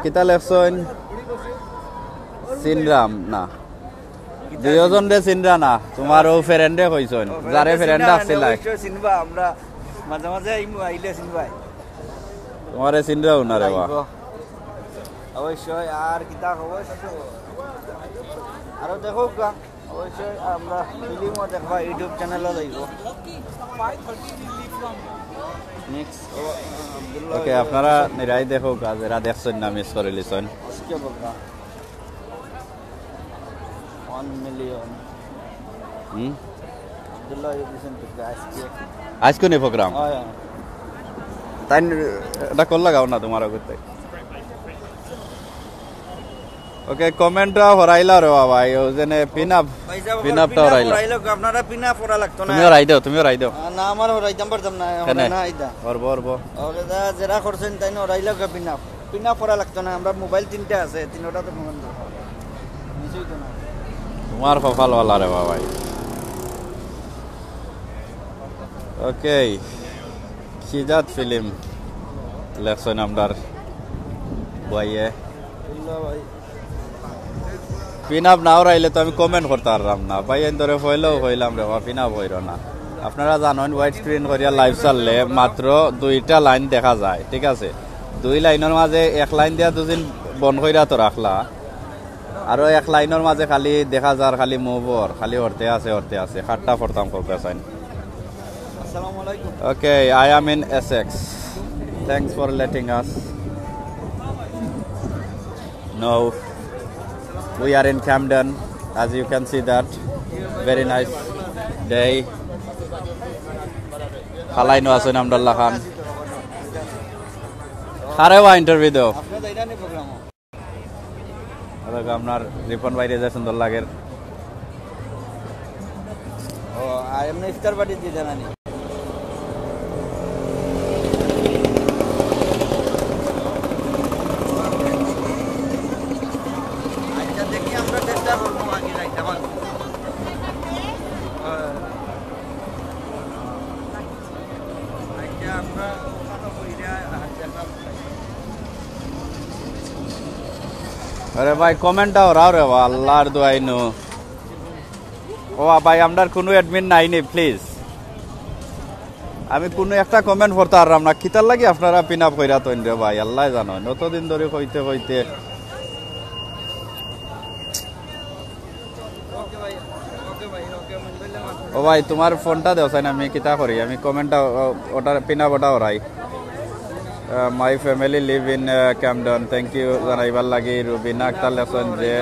কিতা লেখছইন সিনরাম না দুইজন রে সিনরা না তোমার ও ফ্রেন্ডে কইছইন যারে ফ্রেন্ড আসছিল সিনবা আমরা মাঝে মাঝে আইলে সিনবাই তোমারে সিনরাও না রে বা অবশ্যই আর কিতা অবশ্যই আরো দেখো অবশ্যই আমরা ফিল্মও দেখবা ইউটিউব চ্যানেলও দেখব নেক্সট ওকে আপনারা নিরাই দেখো কাজ এরা দেখছেন না মিস করে লিছেন আজকে বলবা 1 মিলিয়ন আব্দুল্লাহ ইবলিসন থেকে আজকে আজকে নি প্রোগ্রাম হয় তাই এটা কল লাগাও না তোমার করতে ওকে কমেন্টটা হরাইলা রে বাবা ও জেনে পিনআপটা হরাইলা আপনারা পিনা পড়া লাগতো না তুমিও রাই দাও না আমার হরাইতাম পারতাম না না আইদা হরব ওরে দা যারা করছেন তাই না হরাইলা পিনা পড়া লাগতো না আমরা মোবাইল তিনটা আছে তিনটা তো ফোন দাও নিশ্চয়ই তো না তোমার কপাল वाला রে বাবা ওকে খিজাত ফিল্ম লেখছেন আমরার বইয়ে ভাই পিনআপ না হরাইলে তো আমি কমেন্ট করতে পারলাম না ভাই এন ধরে হইলেও হইলাম রে পিনআপ হইল না আপনারা জানেন হোয়াইট স্ক্রিন করিয়া লাইভ চাললে মাত্র 2টা লাইন দেখা যায় ঠিক আছে 2 লাইনের মাঝে 1 লাইন দিয়া দুদিন বন্ধ কইরা তো রাখলা আরো 1 লাইনের মাঝে খালি দেখা যার খালি মুভর খালি হরতে আছে খাট্টা ফরতাম করতে চাই আসসালামু আলাইকুম okay I am in Essex thanks for letting us no we are in Camden as you can see that very nice day khalaino asen Abdullah Khan kharewa interview do আপনি যাইরা নি program adha amnar Ripon bhai re sundor lager ও I am ইফতার party দিয়ে জানানি আচ্ছা দেখি আমরা চেষ্টা করব আগে যাইতে পারবো আচ্ছা আমরা ওখানে কইরা হাজার अरे भाई कमेंट आओ राव रे আল্লাহর দোয়াই নো ও ভাই আমরার কোনো অ্যাডমিন নাই নি প্লিজ আমি কোনো একটা কমেন্ট করতে পারলাম না কিতার লাগি আপনারা পিন আপ কইরা তইন রে ভাই আল্লাহ জানো কতদিন ধরে কইতে ওকে ভাই ও ভাই তোমার ফোনটা দেও চাই না আমি কিতা করি আমি কমেন্টটা ওটা পিন আপ ওটা ওরাই my family live in Camden thank you জানাইবার লাগি রুবিনা আক্তার লেখছেন যে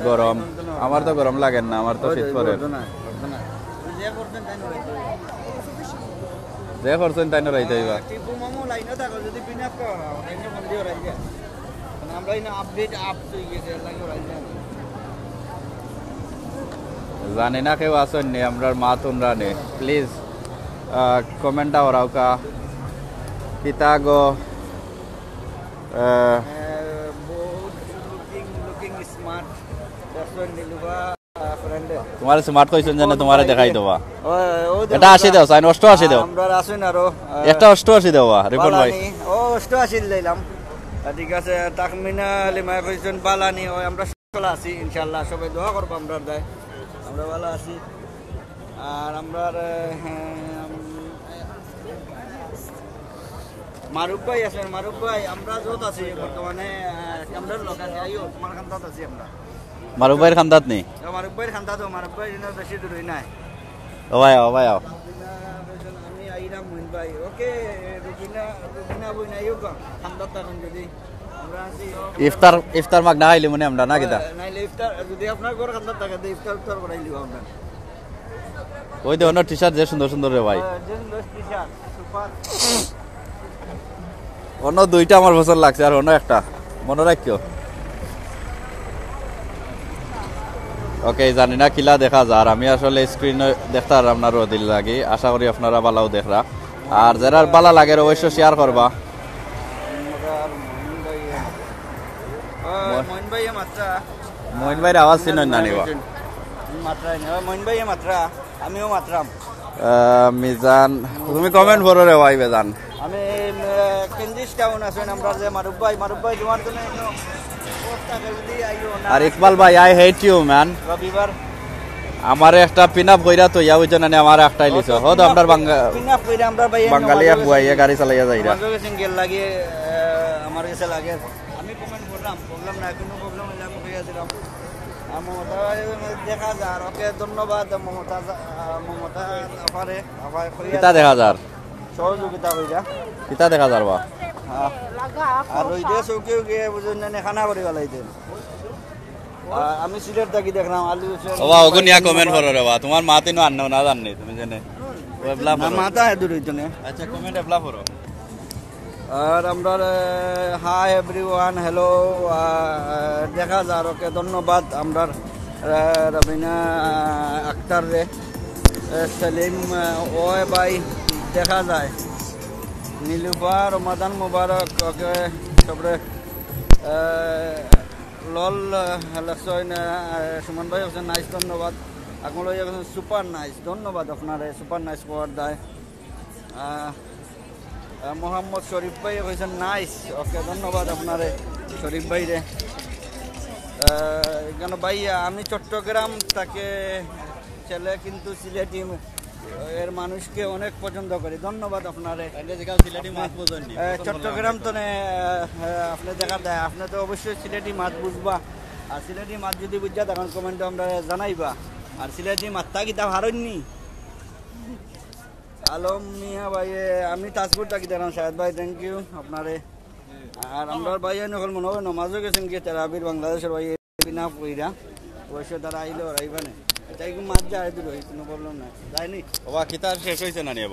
গরম আমার তো গরম লাগে না আমার তো শীত পরে যে করছেন তাই না রাইতে হইবা টিপু মামু লাইনে থাকো যদি পিনাপ করা লাইনে ফোন দিও রাইতে আমরা ইনা আপডেট আপ হয়ে গেছে লাগে রাইতে জানি না কেউ আসেন নি আমরা মা তোমরা নে প্লিজ কমেন্টটা ওরাও কা কিতা গো looking smart that's when Niluba friend তোমার স্মার্ট কইছেন জানে তোমারে দেখাই দেবা ও এটা 80 দাও সাইন 88 দাও আমরা আসুন আরো একটা 88 দেওয়া রিপোর্ট ভাই ও 88 লইলাম ঠিক আছে তাকমিনা লিমা কইছেন বালানি ও আমরা সকল আছি ইনশাআল্লাহ সবাই দোয়া করব আমরা দাই আমরা ভালো আছি আর আমরা মারুফ ভাই আছেন মারুফ ভাই আমরা যত আছি বর্তমানে আমরা লোকাল আইও তোমার খান্দাত আছি আমরা মারুফ ভাইয়ের খান্দাত নেই মারুফ ভাইয়ের খান্দাত মারুফ ভাই দিনের বেশি দূরই নাই ও ভাই আমি আইরাম মুইন ভাই ওকে রুবিনা বই নাই গো খান্দাত থাকুন যদি আমরা আছি ইফতার মাগ না আইলি মনে আমরা না কিতা নাইলে ইফতার যদি আপনার ঘর খান্দাত থাকে ইফতার করাই লিও আমরা ওই দে অন্য টি-শার্ট যে সুন্দর সুন্দর রে ভাই টি-শার্ট সুপার অন্য দুইটা আমার পছন্দ লাগছে আর অন্য একটা মনে রাখিও ওকে জানি না কিলা দেখা যায় আর আমি আসলে স্ক্রিনে দেখতে আর আপনারও দিল লাগি আশা করি আপনারা ভালো দেখরা আর যারা ভালো লাগে অবশ্য শেয়ার করবা মইন ভাইয়ের আওয়াজ চিনেন না নিবা মইন ভাই মাত্রা আমিও মাত্রাম মিজান তুমি কমেন্ট করো রে ভাই বেজান আমি কেন্দ্রিশ টাউন আছেন আমরা যে মারুফ ভাই তোমার জন্য আর ইকবাল ভাই আই হেট ইউ ম্যান রবিবার আমার একটা পিনআপ কইরা তো ইয়া হইছে না আমার একটাই লিছো হদ আপনার পিনআপ কইরা আমরা ভাই বাঙালি এক বুয়াইয়া গাড়ি চালাইয়া যাইরা সিঙ্গেল লাগে আমার কাছে লাগে আমি কমেন্ট করলাম প্রবলেম না কোনো প্রবলেম হইলে আমি কইয়া দিলাম মমতা দেখা যায় ওকে ধন্যবাদ মমতা আপারে আপায় কিতা দেখা যার সহযোগিতা কইরা কিতা দেখা যার বা আর ওই দেশ ওকে গিয়ে বুঝুন না খানা করে গলাইতেন আমি সিলেট থাকি দেখলাম আলু বাবা ওগুন ইয়া কমেন্ট করো রে বা তোমার মা তিনো আন্ন না জাননি তুমি জানে এবলা না মাথা দূর হইতো না আচ্ছা কমেন্ট এবলা করো আর আমরা হাই এভরিওয়ান হ্যালো দেখা যায় ওকে ধন্যবাদ আমরা রবিনা আক্তার রে সেলিম ওয়ে ভাই দেখা যায় নীলুফা রমাদান মুবারক ওকে সবরে লল লাগছেন সুমন ভাই হচ্ছেন নাইস ধন্যবাদ আপনার সুপার নাইস ধন্যবাদ আপনার সুপার নাইস পাওয়ার দেয় মোহাম্মদ শরীফ ভাই হয়েছেন নাইস ওকে ধন্যবাদ আপনার শরীফ ভাই রে কেন ভাই আমি চট্টগ্রাম তাকে ছেলে কিন্তু সিলেটি এর মানুষকে অনেক পছন্দ করি ধন্যবাদ আপনার চট্টগ্রাম তো আপনি দেখা দেয় আপনি তো অবশ্যই সিলেটি মাছ বুঝবা আর সিলেটি মাছ যদি বুঝা তখন কমেন্টে আমরা জানাইবা আর সিলেটি মাছটা কি তা হারণনি আলম মিয়া ভাই আমি তাজপুর থাকি দেখলাম শাহেদ ভাই থ্যাংক ইউ আপনারে আর আমরা ভাই নকল মনে হয় নমাজও গেছেন গিয়ে তেরাবির বাংলাদেশের ভাই বিনা পইরা অবশ্য তারা আইলো রাইবা না তাই মাছ যায় দূর হয় কোনো প্রবলেম নাই যায়নি বাবা কিতার শেষ হয়েছে না নিয়ে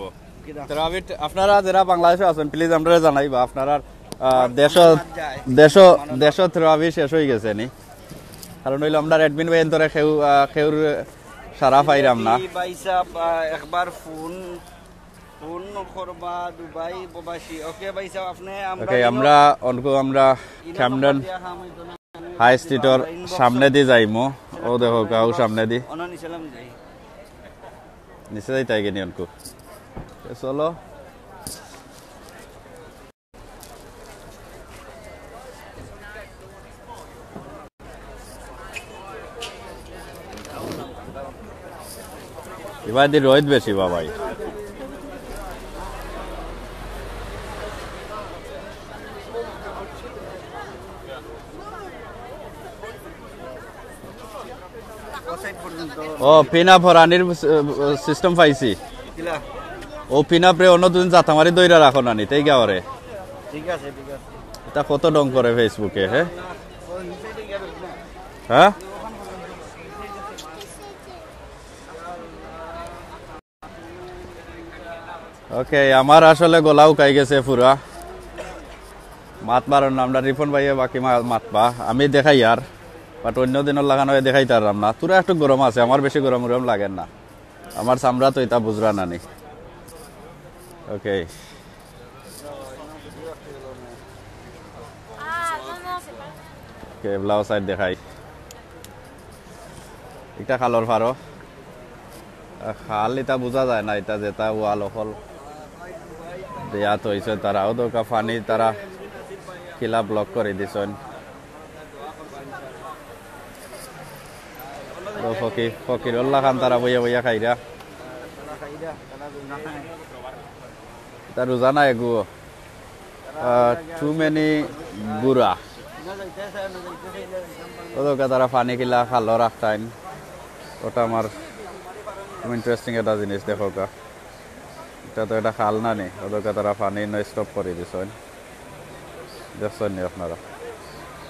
তেরাবির আপনারা যারা বাংলাদেশে আছেন প্লিজ আপনারা জানাইবা আপনারা দেশ তেরাবি শেষ হয়ে গেছে নি কারণ হইলো আমরা অ্যাডমিন ভাই এন্তরে খেউর সারা পাইরাম না ভাই সাহেব একবার ফোন করবা দুবাই প্রবাসী ওকে ভাই সাহেব আপনি আমরা ক্যামডন হাই স্ট্রিটর সামনে দিয়ে যাইমো ও দেখো গাও সামনে দি নিচে যাই তাই গেনি অনকু চলো এবার দি রোহিত বেশি বাবাই ও পিনা ভরানির সিস্টেম পাইছি ও পিনা প্রে অন্য দুদিন জাতামারি দইরা রাখো নানি তাই গাওয়ারে ঠিক আছে ঠিক আছে এটা কত ডং করে ফেসবুকে হ্যাঁ ওকে আমার আসলে গলাও কাই গেছে পুরা মাত মারন না আমরা রিপন ভাইয়ে বাকি মাতবা আমি দেখাই আর বাট অন্য দিনের লাগানো দেখাই তারলাম না তোরা একটু গরম আছে আমার বেশি গরম গরম লাগেন না আমার চামড়া তো এটা বুঝরা নানি ওকে ব্লাউজ সাইড দেখাই এটা খালর ফারো খাল এটা বোঝা যায় না এটা যেটা ওয়াল অকল দেয়া তো হয়েছে তারাও দোকা পানি তারা কিলা ব্লক করে দিছেন ফকিরুল্লাহ খান তারা বইয়া বইয়া খাইরা তা রোজা নাই গু টু মেনি বুড়া ওদোকা তারা পানি কিলা খালো রাখতাইন ওটা আমার খুব ইন্টারেস্টিং একটা জিনিস দেখো কা এটা তো এটা খাল না নি ওদোকা তারা পানি স্টপ করে দিছেন দেখছেন নি আপনারা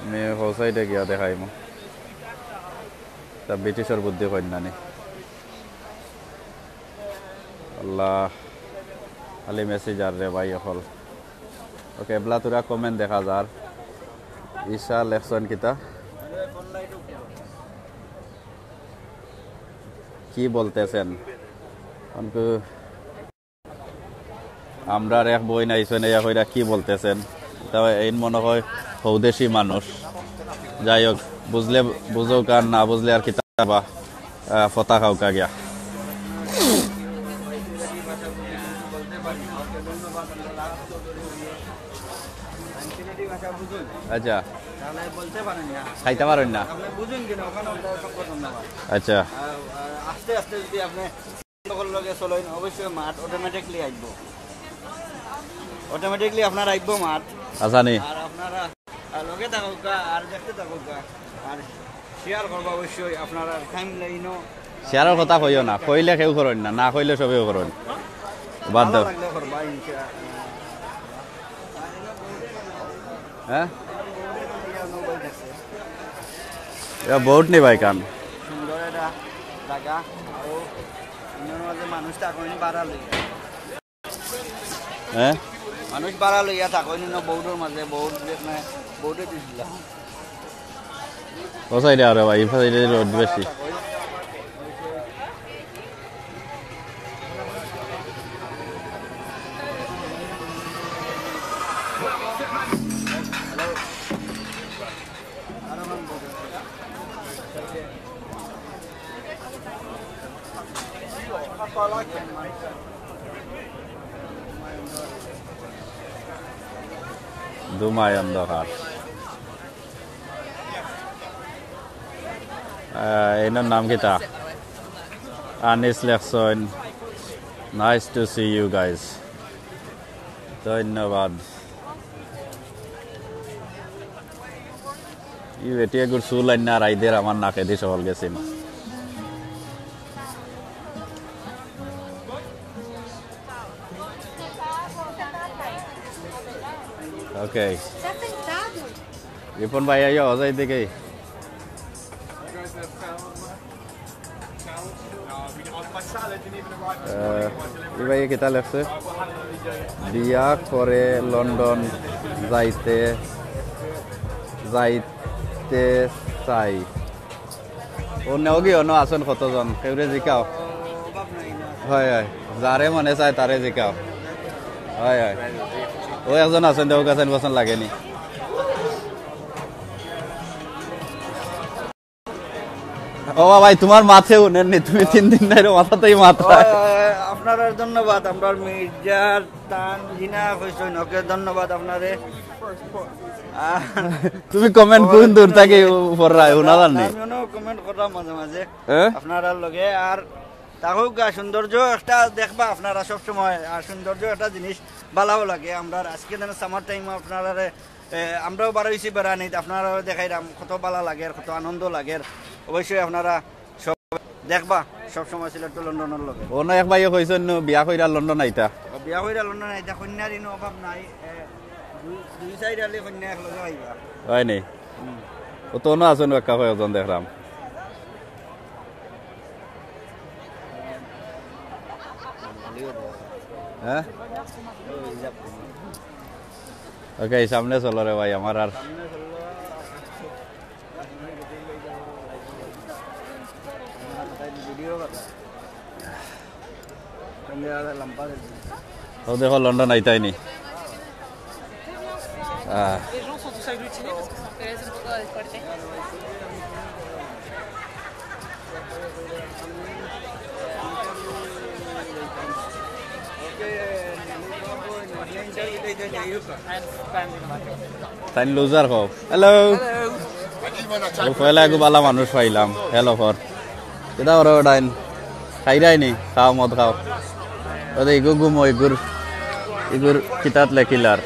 আমি হোসাইডে গিয়া দেখাইমু তা ব্রিটিশের বুদ্ধি কন্যা নি আল্লাহ খালি মেসেজ আর রে ভাই হল ওকে এবলা তোরা কমেন্ট দেখা যার ঈশা লেখছেন কিতা কি বলতেছেন আমরা এক বই নাইছেন ইয়া কইরা কি বলতেছেন তবে এই মনে হয় হৌদেশি মানুষ যাই হোক বুঝলে বুঝো কার না বুঝলে আর কিতাবা ফতা খাও কা গিয়া আচ্ছা খাইতে পারেন না আচ্ছা আস্তে আস্তে যদি আপনি লগে চলেন অবশ্যই মাঠ অটোমেটিকলি আইব অটোমেটিকলি আপনার আইব মাঠ আচ্ছা নি আর আপনারা লগে থাকুক আর দেখতে থাকুক আর শেয়ার করবো অবশ্যই আপনারা টাইম লাইনও শেয়ারের কথা কইও না কইলে কেউ করেন না না কইলে সবেও করেন বাদ দাও হ্যাঁ বহুত নি ভাই কান সুন্দর একটা জায়গা আর মানুষ থাকেন বাড়া লইয়া হ্যাঁ মানুষ বাড়া লইয়া থাকেন বৌডোর মাঝে বৌডে দিছিলাম ও সাইডে আরে ভাই এই সাইডে রোড বেশি দুমাই অন্ধকার এনার নাম কিতা আনিস লেখসন nice to see you guys ধন্যবাদ ইউ এটি একটু চুল আইনা রাইদের আমার নাকে দিয়ে সবল গেছেন ওকে রিপন ভাই আইও যাই দেখে ভাই কিতা লেখছে বিয়া করে লন্ডন যাইতে চাই ও নেও কি অন্য আসন কতজন কেউরে জিকাও হয় হয় যারে মনে চায় তারে জিকাও হয় হয় ও একজন আছেন দেও কাছেন বসন লাগেনি ও ভাই তোমার মাথায় উনেননি তুমি 3 দিন ধরে মাথাতেই মাথা আপনার ধন্যবাদ আমরা মির্জার তানজিনা কইছেন ওকে ধন্যবাদ আপনারে তুমি কমেন্ট কোন দূর থেকে উপর রায় উনা জানি আমিও কমেন্ট করলাম মাঝে মাঝে আপনারা লগে আর তাহলে সৌন্দর্য একটা দেখবা আপনারা সব সময় আর সৌন্দর্য একটা জিনিস ভালো লাগে আমরা আজকে যেন সামার টাইম আপনারা আমরাও বাড়াইছি বেড়ানি আপনারা দেখাইলাম কত ভালো লাগে কত আনন্দ লাগে অবশ্যই আপনারা সব দেখবা সব সময় সিলেট টু লন্ডনের লগে অন্য এক ভাইও কইছেন বিয়া কইরা লন্ডন আইতা বিয়া কইরা লন্ডন আইতা কন্যার ইনো অভাব নাই দুই সাইড আলে কন্যা এক লগে আইবা হয় নি ও তো না আছেন একা কয়েকজন দেখলাম হ্যাঁ ওকে সামনে চলো রে ভাই আমার আর ও দেখো লন্ডন আইতাই নি Les gens sont tous agglutinés parce que ça intéresse beaucoup à décolleter. তাই লুজার খাও হ্যালো ও পয়লা একটু বালা মানুষ পাইলাম হ্যালো ফর কেটা ওরা ওটাইন খাইরাই নি খাও মদ খাও ওদের ইগু গুমো ইগুর কিতাত লেখিলার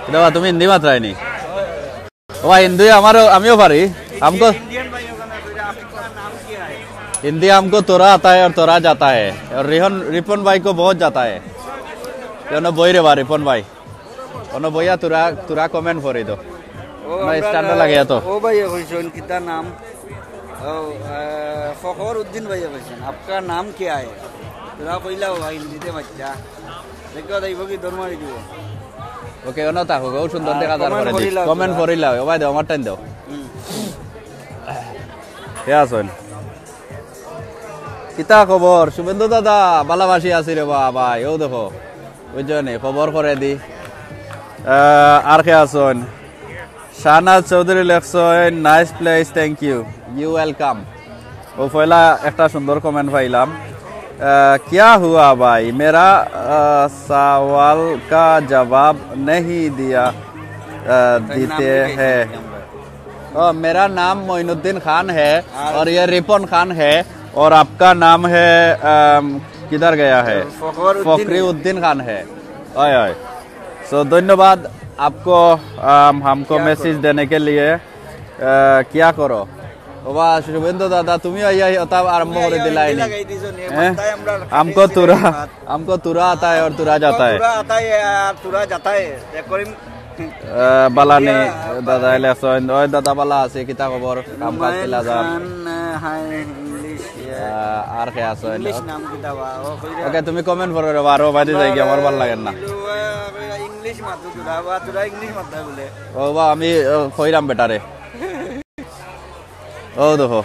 কেটা তুমি হিন্দি মাত্রাই নি ও হিন্দি আমারও আমিও পারি আমকো हिंदी हमको तोरा आता है और तोरा जाता है और रिपन भाई को बहुत जाता है बोई रे बा रिपन भाई बोया तुरा कमेंट करी दो स्टैंड लगे तो ओ भाई क्वेश्चन कितना नाम फखर उद्दीन भाई क्वेश्चन आपका नाम क्या है तुरा पहिला हुआ हिंदी ते बच्चा देखो दाइबो की दोर मारी दियो ओके ono ta hogo সুন্দর দেখা যার করে দি কমেন্ট করিলা ও ভাই দাও আমার টাইম দাও কে আছেন কিতা খবর শুভেন্দু দাদা ভালোবাসি আছি রে ভাই ও দেখো বুঝছনি খবর করে দি আর কে আছেন শাহনাজ চৌধুরী লেখছেন nice place thank you you welcome ও পয়লা একটা সুন্দর কমেন্ট পাইলাম क्या हुआ भाई मेरा सवाल का जवाब नहीं देते हैं मेरा नाम मोइनुद्दीन खान है और ये रिपन खान है और आपका नाम है किधर गया है फखरी उद्दीन खान है ओए ओए सो धन्यवाद आपको हमको मैसेज देने के लिए क्या करो बाबा शुभेंदु दादा तुम्हें आरंभ कर दिला हमको तुरा आता है और तुरा जाता है बालानी दादा इलेक्शन ओए दादा बाला আছে কিতা খবর কাম কাজ কিলা যান আর কে আছে इंग्लिश नाम किता बा ওকে তুমি কমেন্ট করো রে বারো বাজে যাই আমার ভালো লাগে না इंग्लिश মাত্র তুরা इंग्लिश মাত্র বলে ও বা আমি কইরাম বেটারে ও দেখো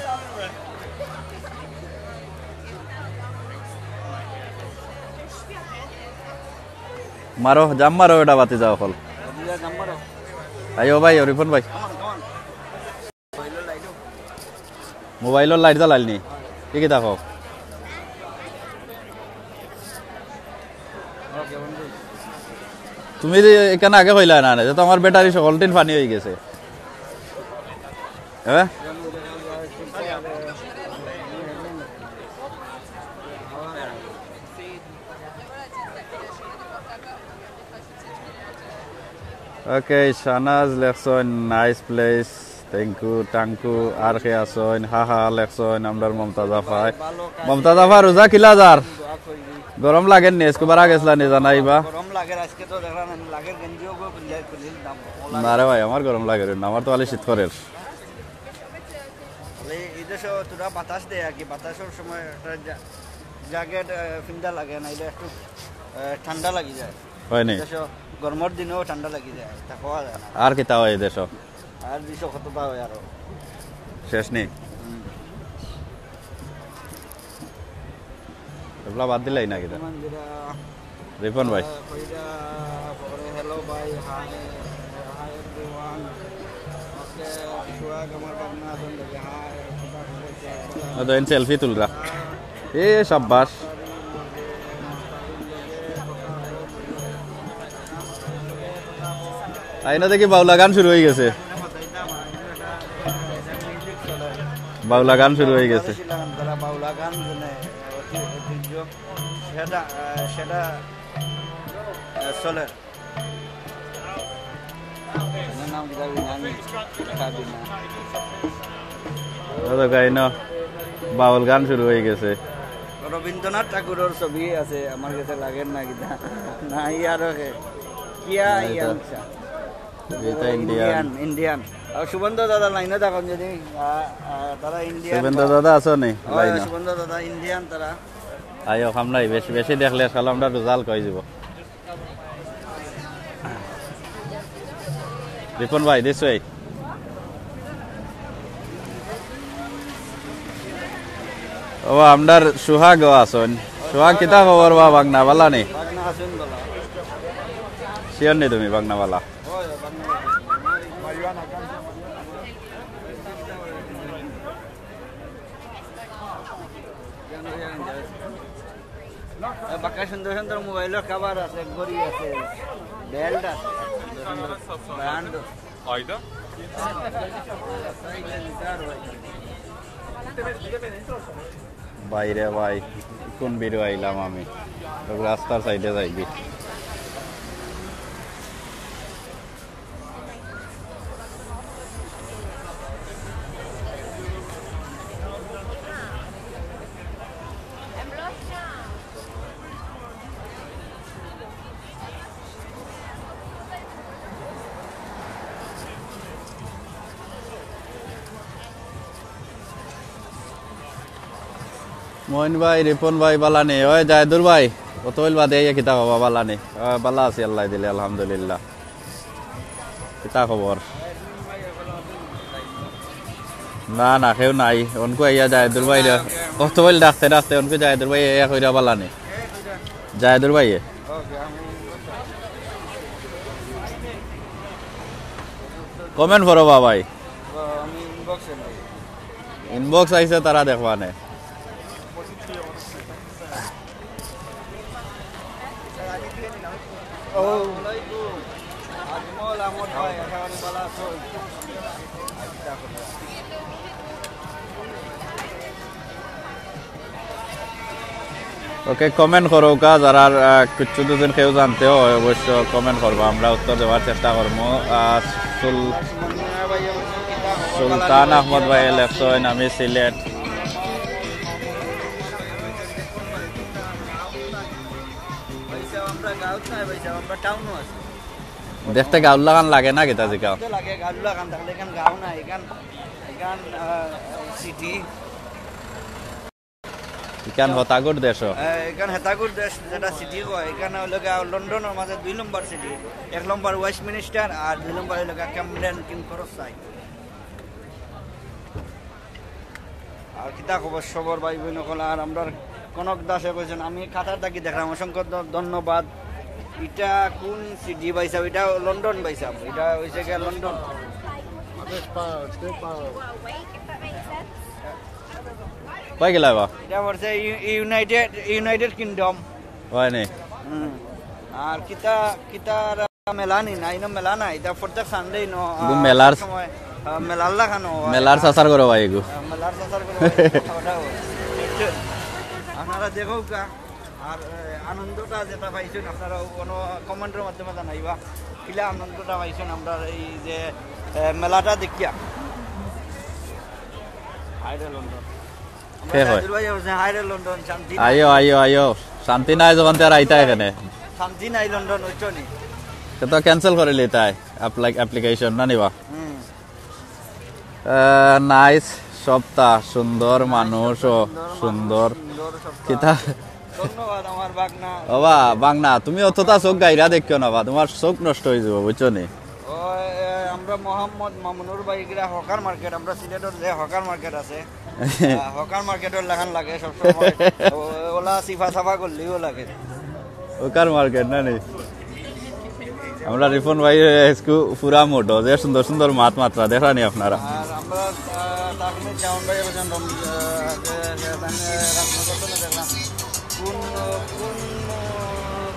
মারো জাম মারো এটা বাতি যাও কল আইও ভাই রিপন ভাই মোবাইলের লাইট জ্বালাল নি কি দেখো তুমি এখানে আগে কইলা না যে তোমার ব্যাটারি সকল দিন পানি হয়ে গেছে হ্যাঁ ওকে শাহনাজ লেখছেন nice place thank you thank you আর কে আছেন হা লেখছেন আমরার মমতাজ আফা রোজা কিলা যার গরম লাগেন নি এসকুবার গেছলা নি জানাইবা গরম লাগে আজকে তো দেখলাম লাগের গঞ্জিও গো কুলিল দাম না রে ভাই আমার গরম লাগে না আমার তো আলি শীত করে এই দেশে তোরা বাতাস দেয় আর কি বাতাসের সময় একটা জ্যাকেট ফিন্দা লাগে না এটা একটু ঠান্ডা লাগি যায় হয় নি গরমের দিনেও ঠান্ডা লাগি যায় তা খাওয়া যায় না আর কিতা হয় দেশ আর দুশো কতটা হয় আরো শেষ নেই এগুলা বাদ দিলাই না কিতা রিপন ভাই হ্যালো ভাই হাই হাই এভরিওয়ান ওকে সোহাগ আমার বাগনা আছেন দেখে হাই তো সেলফি তুলরা এ শাবাশ আইনা দেখি বাউলা গান শুরু হয়ে গেছে বাউলা গান শুরু হয়ে গেছে বাউলা গান সেটা চলে গাইন বাউল গান শুরু হয়ে গেছে রবীন্দ্রনাথ ঠাকুরের ছবি আছে আমার কাছে লাগে না কিনা না ইয়ার কিয়া ইয়ানসা এটা ইন্ডিয়ান ইন্ডিয়ান আর সুবন্ধ দাদা লাইনে দেখুন যদি তারা ইন্ডিয়ান শুভেন্দু দাদা আছো নি লাইনে সুবন্ধ দাদা ইন্ডিয়ান তারা আইও খামলাই বেশি বেশি দেখলে সালামটা রেজাল্ট কই যাব রিপন ভাই দিস ওয়ে ও আমদার সুহাগ আসন সুহাগ কিতা খবর বা বাগনা বালা নি বাগনা আসুন বলা শিওর নি তুমি বাগনা বালা বাকা সুন্দর সুন্দর মোবাইলের কভার আছে ঘড়ি আছে বেল্ট আছে ব্র্যান্ড Ayda? বাইরে ভাই কোন ভিডিও আইলাম আমি রাস্তার সাইডে যাইবি মোহন ভাই রিপন ভাই বালা নেই ওই জায়দুর ভাই কত হইল বাদে কিতা বাবা বালা নেই বালা আছি আল্লাহ দিলে আলহামদুলিল্লাহ কিতা খবর না না কেউ নাই উনকু আইয়া জায়দুর ভাই কত হইল ডাকতে ডাকতে উনকু জায়দুর ভাই ইয়া কইরা বালা নেই জায়দুর ভাই কমেন্ট করো ভাই আমি ইনবক্সে ইনবক্স আইছে তারা দেখবা নে ওকে কমেন্ট করো কা যারা কিছু দুজন কেউ জানতে হয় অবশ্য কমেন্ট করবো আমরা উত্তর দেওয়ার চেষ্টা করবো সুলতান আহমদ ভাই লেখছেন আমি সিলেট দেখতে গাউল লাগান লাগে না গেতা জিকা লাগে গাউল লাগান থাকলে এখান গাও না এখান এখান সিটি এখান হতাগুর দেশ এখান হেতাগুর দেশ যেটা সিটি কয় এখানে হলো লন্ডনের মাঝে 2 নম্বর সিটি 1 নম্বর ওয়েস্টমিনিস্টার আর 2 নম্বর হলো ক্যামডেন কিং ক্রস সাইড আর কিতা খবর সবর ভাই বোন সকল আর আমরা কনক দাসে কইছেন আমি খাতার দাগি দেখলাম অসংখ্য ধন্যবাদ এটা কোন সিটি বাইসাব এটা লন্ডন বাইসাব এটা হইছে গিয়া লন্ডন কই গেলা বা এটা হচ্ছে ইউনাইটেড কিংডম হয় নি আর কিতা কিতার মেলানি নাই না মেলানা এটা প্রত্যেক সানডে নো মেলার সময় মেলার লাগানো মেলার সাসার করো ভাই গো মেলার সাসার করো আপনারা দেখো কা আর আনন্দটা যেটা পাইছেন আপনারা কোনো কমেন্টের মাধ্যমে জানাইবা কিলা আনন্দটা পাইছেন আমরা এই যে মেলাটা দেখিয়া হাইরে লন্ডন হাইরে লন্ডন শান্তি আইও আইও আইও শান্তি নাই যখন তার আইতা এখানে শান্তি নাই লন্ডন হইছো নি তো ক্যান্সেল করে লিতাই অ্যাপ্লিকেশন না নিবা নাইস সপ্তাহ সুন্দর মানুষ ও সুন্দর কিতা ধন্যবাদ আমার বাগনা বাবা বাংনা তুমি অতটা চোখ গাইরা দেখিও না বা তোমার চোখ নষ্ট হয়ে যাব বুঝছো নি আমরা মোহাম্মদ মামুনুর বাইগিরা হকার মার্কেট আমরা সিলেটের যে হকার মার্কেট আছে হকার মার্কেটের লাগান লাগে সবসময় ওলা সিফা সাফা করলেও লাগে হকার মার্কেট না নি আমরা রিপন ভাই পুরা মোটো যে সুন্দর সুন্দর মাত মাত্রা দেখানি আপনারা আর আমরা তাহলে জাউন ভাই বলেন দেখলাম কোন কোন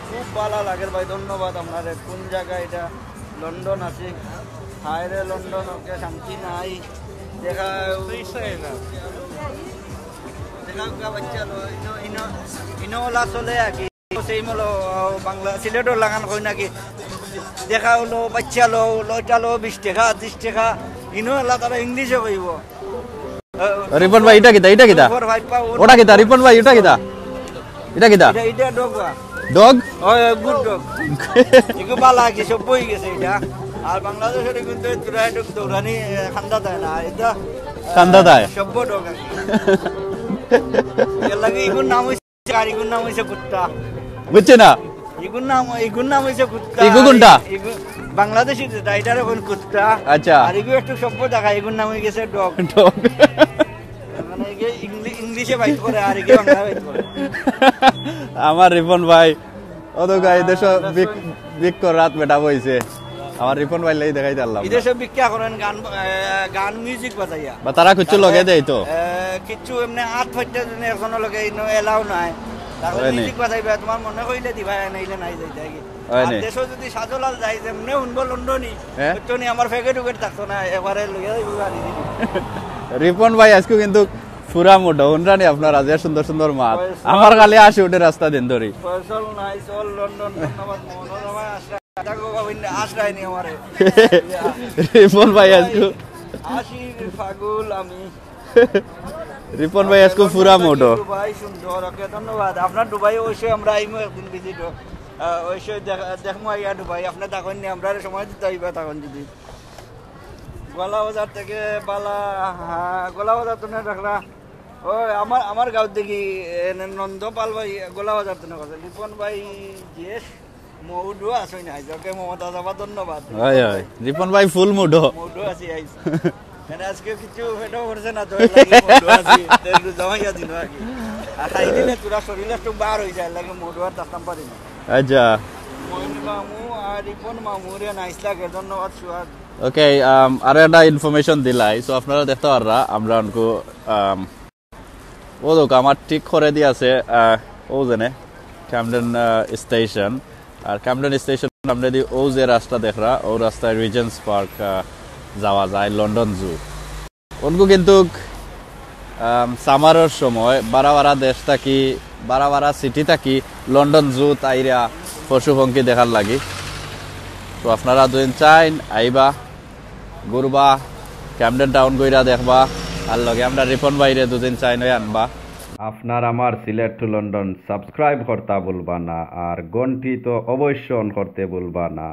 খুব ভালো লাগে ভাই ধন্যবাদ আপনাদের কোন জায়গায় এটা লন্ডন আছে হায়রে লন্ডন ওকে শান্তি নাই দেখা দেখা বাচ্চা লো ইনোলা চলে আকি সেই মলো বাংলা সিলেটের লাগান কই নাকি দেখা হলো বাচ্চা লো লইটা লো 20 টাকা 30 টাকা ইনোলা তারা ইংলিশে কইব রিপন ভাই এটা কিতা ওটা কিতা রিপন ভাই এটা কিতা এটা ডগ ডগ গুড ডগ এগো বালা কি সব বই গেছে এটা আর বাংলাদেশের কিন্তু তোরা ডগ দৌড়ানি খান্দা দেয় না এটা কান্দা দেয় সব ডগ এর লাগে এগুর নাম হইছে গাড়িগুর নাম হইছে কুত্তা বুঝছে না এগুর নাম হইছে কুত্তা ইগু কোনটা বাংলাদেশি যেটা এটার এখন কুত্তা আচ্ছা আর এগু একটু সভ্য দেখা এগুর নাম হয়ে গেছে ডগ ডগ মানে ইংলিশে বাইট করে আর এগে বাংলা বাইট করে আমার রিপন ভাই অত গাই দেশ বিক রাত বেটা বইছে আমার রিপন ভাই লাই দেখাই দিলাম বিদেশে ভিক্ষা করেন গান মিউজিক বাজাইয়া বা তারা কিছু লগে দেই তো কিছু এমনি আট ফাইটা জন্য এখনো লগে এলাও নাই তাহলে মিউজিক বাজাইবা তোমার মনে কইলে দিবা নাইলে নাই যাইতা কি আর দেশে যদি সাজলাল যাই যেমনে উনবো লন্ডনি তোনি আমার ফেকে ঢুকে থাকতো না এবারে লইয়া যাইবো গাড়ি রিপন ভাই আজকে কিন্তু পুরা মোটা উনরানি আপনার আজ সুন্দর সুন্দর মাছ আমার খালি আসে উঠে রাস্তা দিন ধরি ফয়সাল নাইস অল লন্ডন ধন্যবাদ মনোরমা আশ্রয় নি আমারে রিপন ভাই আজকে আশির ফাগুল আমি রিপন ভাই আজকে পুরা মোটো দুবাই সুন্দর ওকে ধন্যবাদ আপনার দুবাই অবশ্য আমরা আইমো একদিন ভিজিট অবশ্য দেখমো আইয়া দুবাই আপনি তখন নি আমরা সময় দিতে হইবা তখন যদি গোলা বাজার থেকে বালা গোলা বাজার তো না রাখলা ও আমার গাঁও দেখি নন্দপাল ভাই গোলা বাজার তো না কথা রিপন ভাই জিএস মৌডু আসই না ওকে মমতা যাবা ধন্যবাদ হয় হয় রিপন ভাই ফুল মুডো মৌডু আসি আইস মানে আজকে কিছু ফেটো করছে না তো লাগে মৌডু আসি তেলু জমাইয়া দিন আগে আর খাই দিলে তোরা শরীরে একটু বার হয়ে যায় লাগে মৌডু আর তাস্তাম পারি না আচ্ছা মইন মামু আর রিপন মামু রে নাইস লাগে ধন্যবাদ সুয়াদ ওকে আর একটা ইনফরমেশন দিলাই সো আপনারা দেখতে পাররা আমরা উনকো ও দোক আমার ঠিক করে দিয়েছে ও জানে ক্যামডেন স্টেশন আর ক্যামডেন স্টেশন আমরা দি ও যে রাস্তা দেখরা ও রাস্তায় রিজেন্স পার্ক যাওয়া যায় লন্ডন জু উনকো কিন্তু সামারের সময় বারা দেশ থাকি বারা সিটি থাকি লন্ডন জু তাইরা পশু পঙ্খী দেখার লাগি তো আপনারা দুদিন চাইন আইবা ঘুরবা ক্যামডেন টাউন গইরা দেখবা আর লগে আমরা রিপন বাইরে দুদিন চাইন আনবা আপনার আমার সিলেট টু লন্ডন সাবস্ক্রাইব করতে ভুলবা না আর ঘন্টি তো অবশ্যই অন করতে ভুলবা না।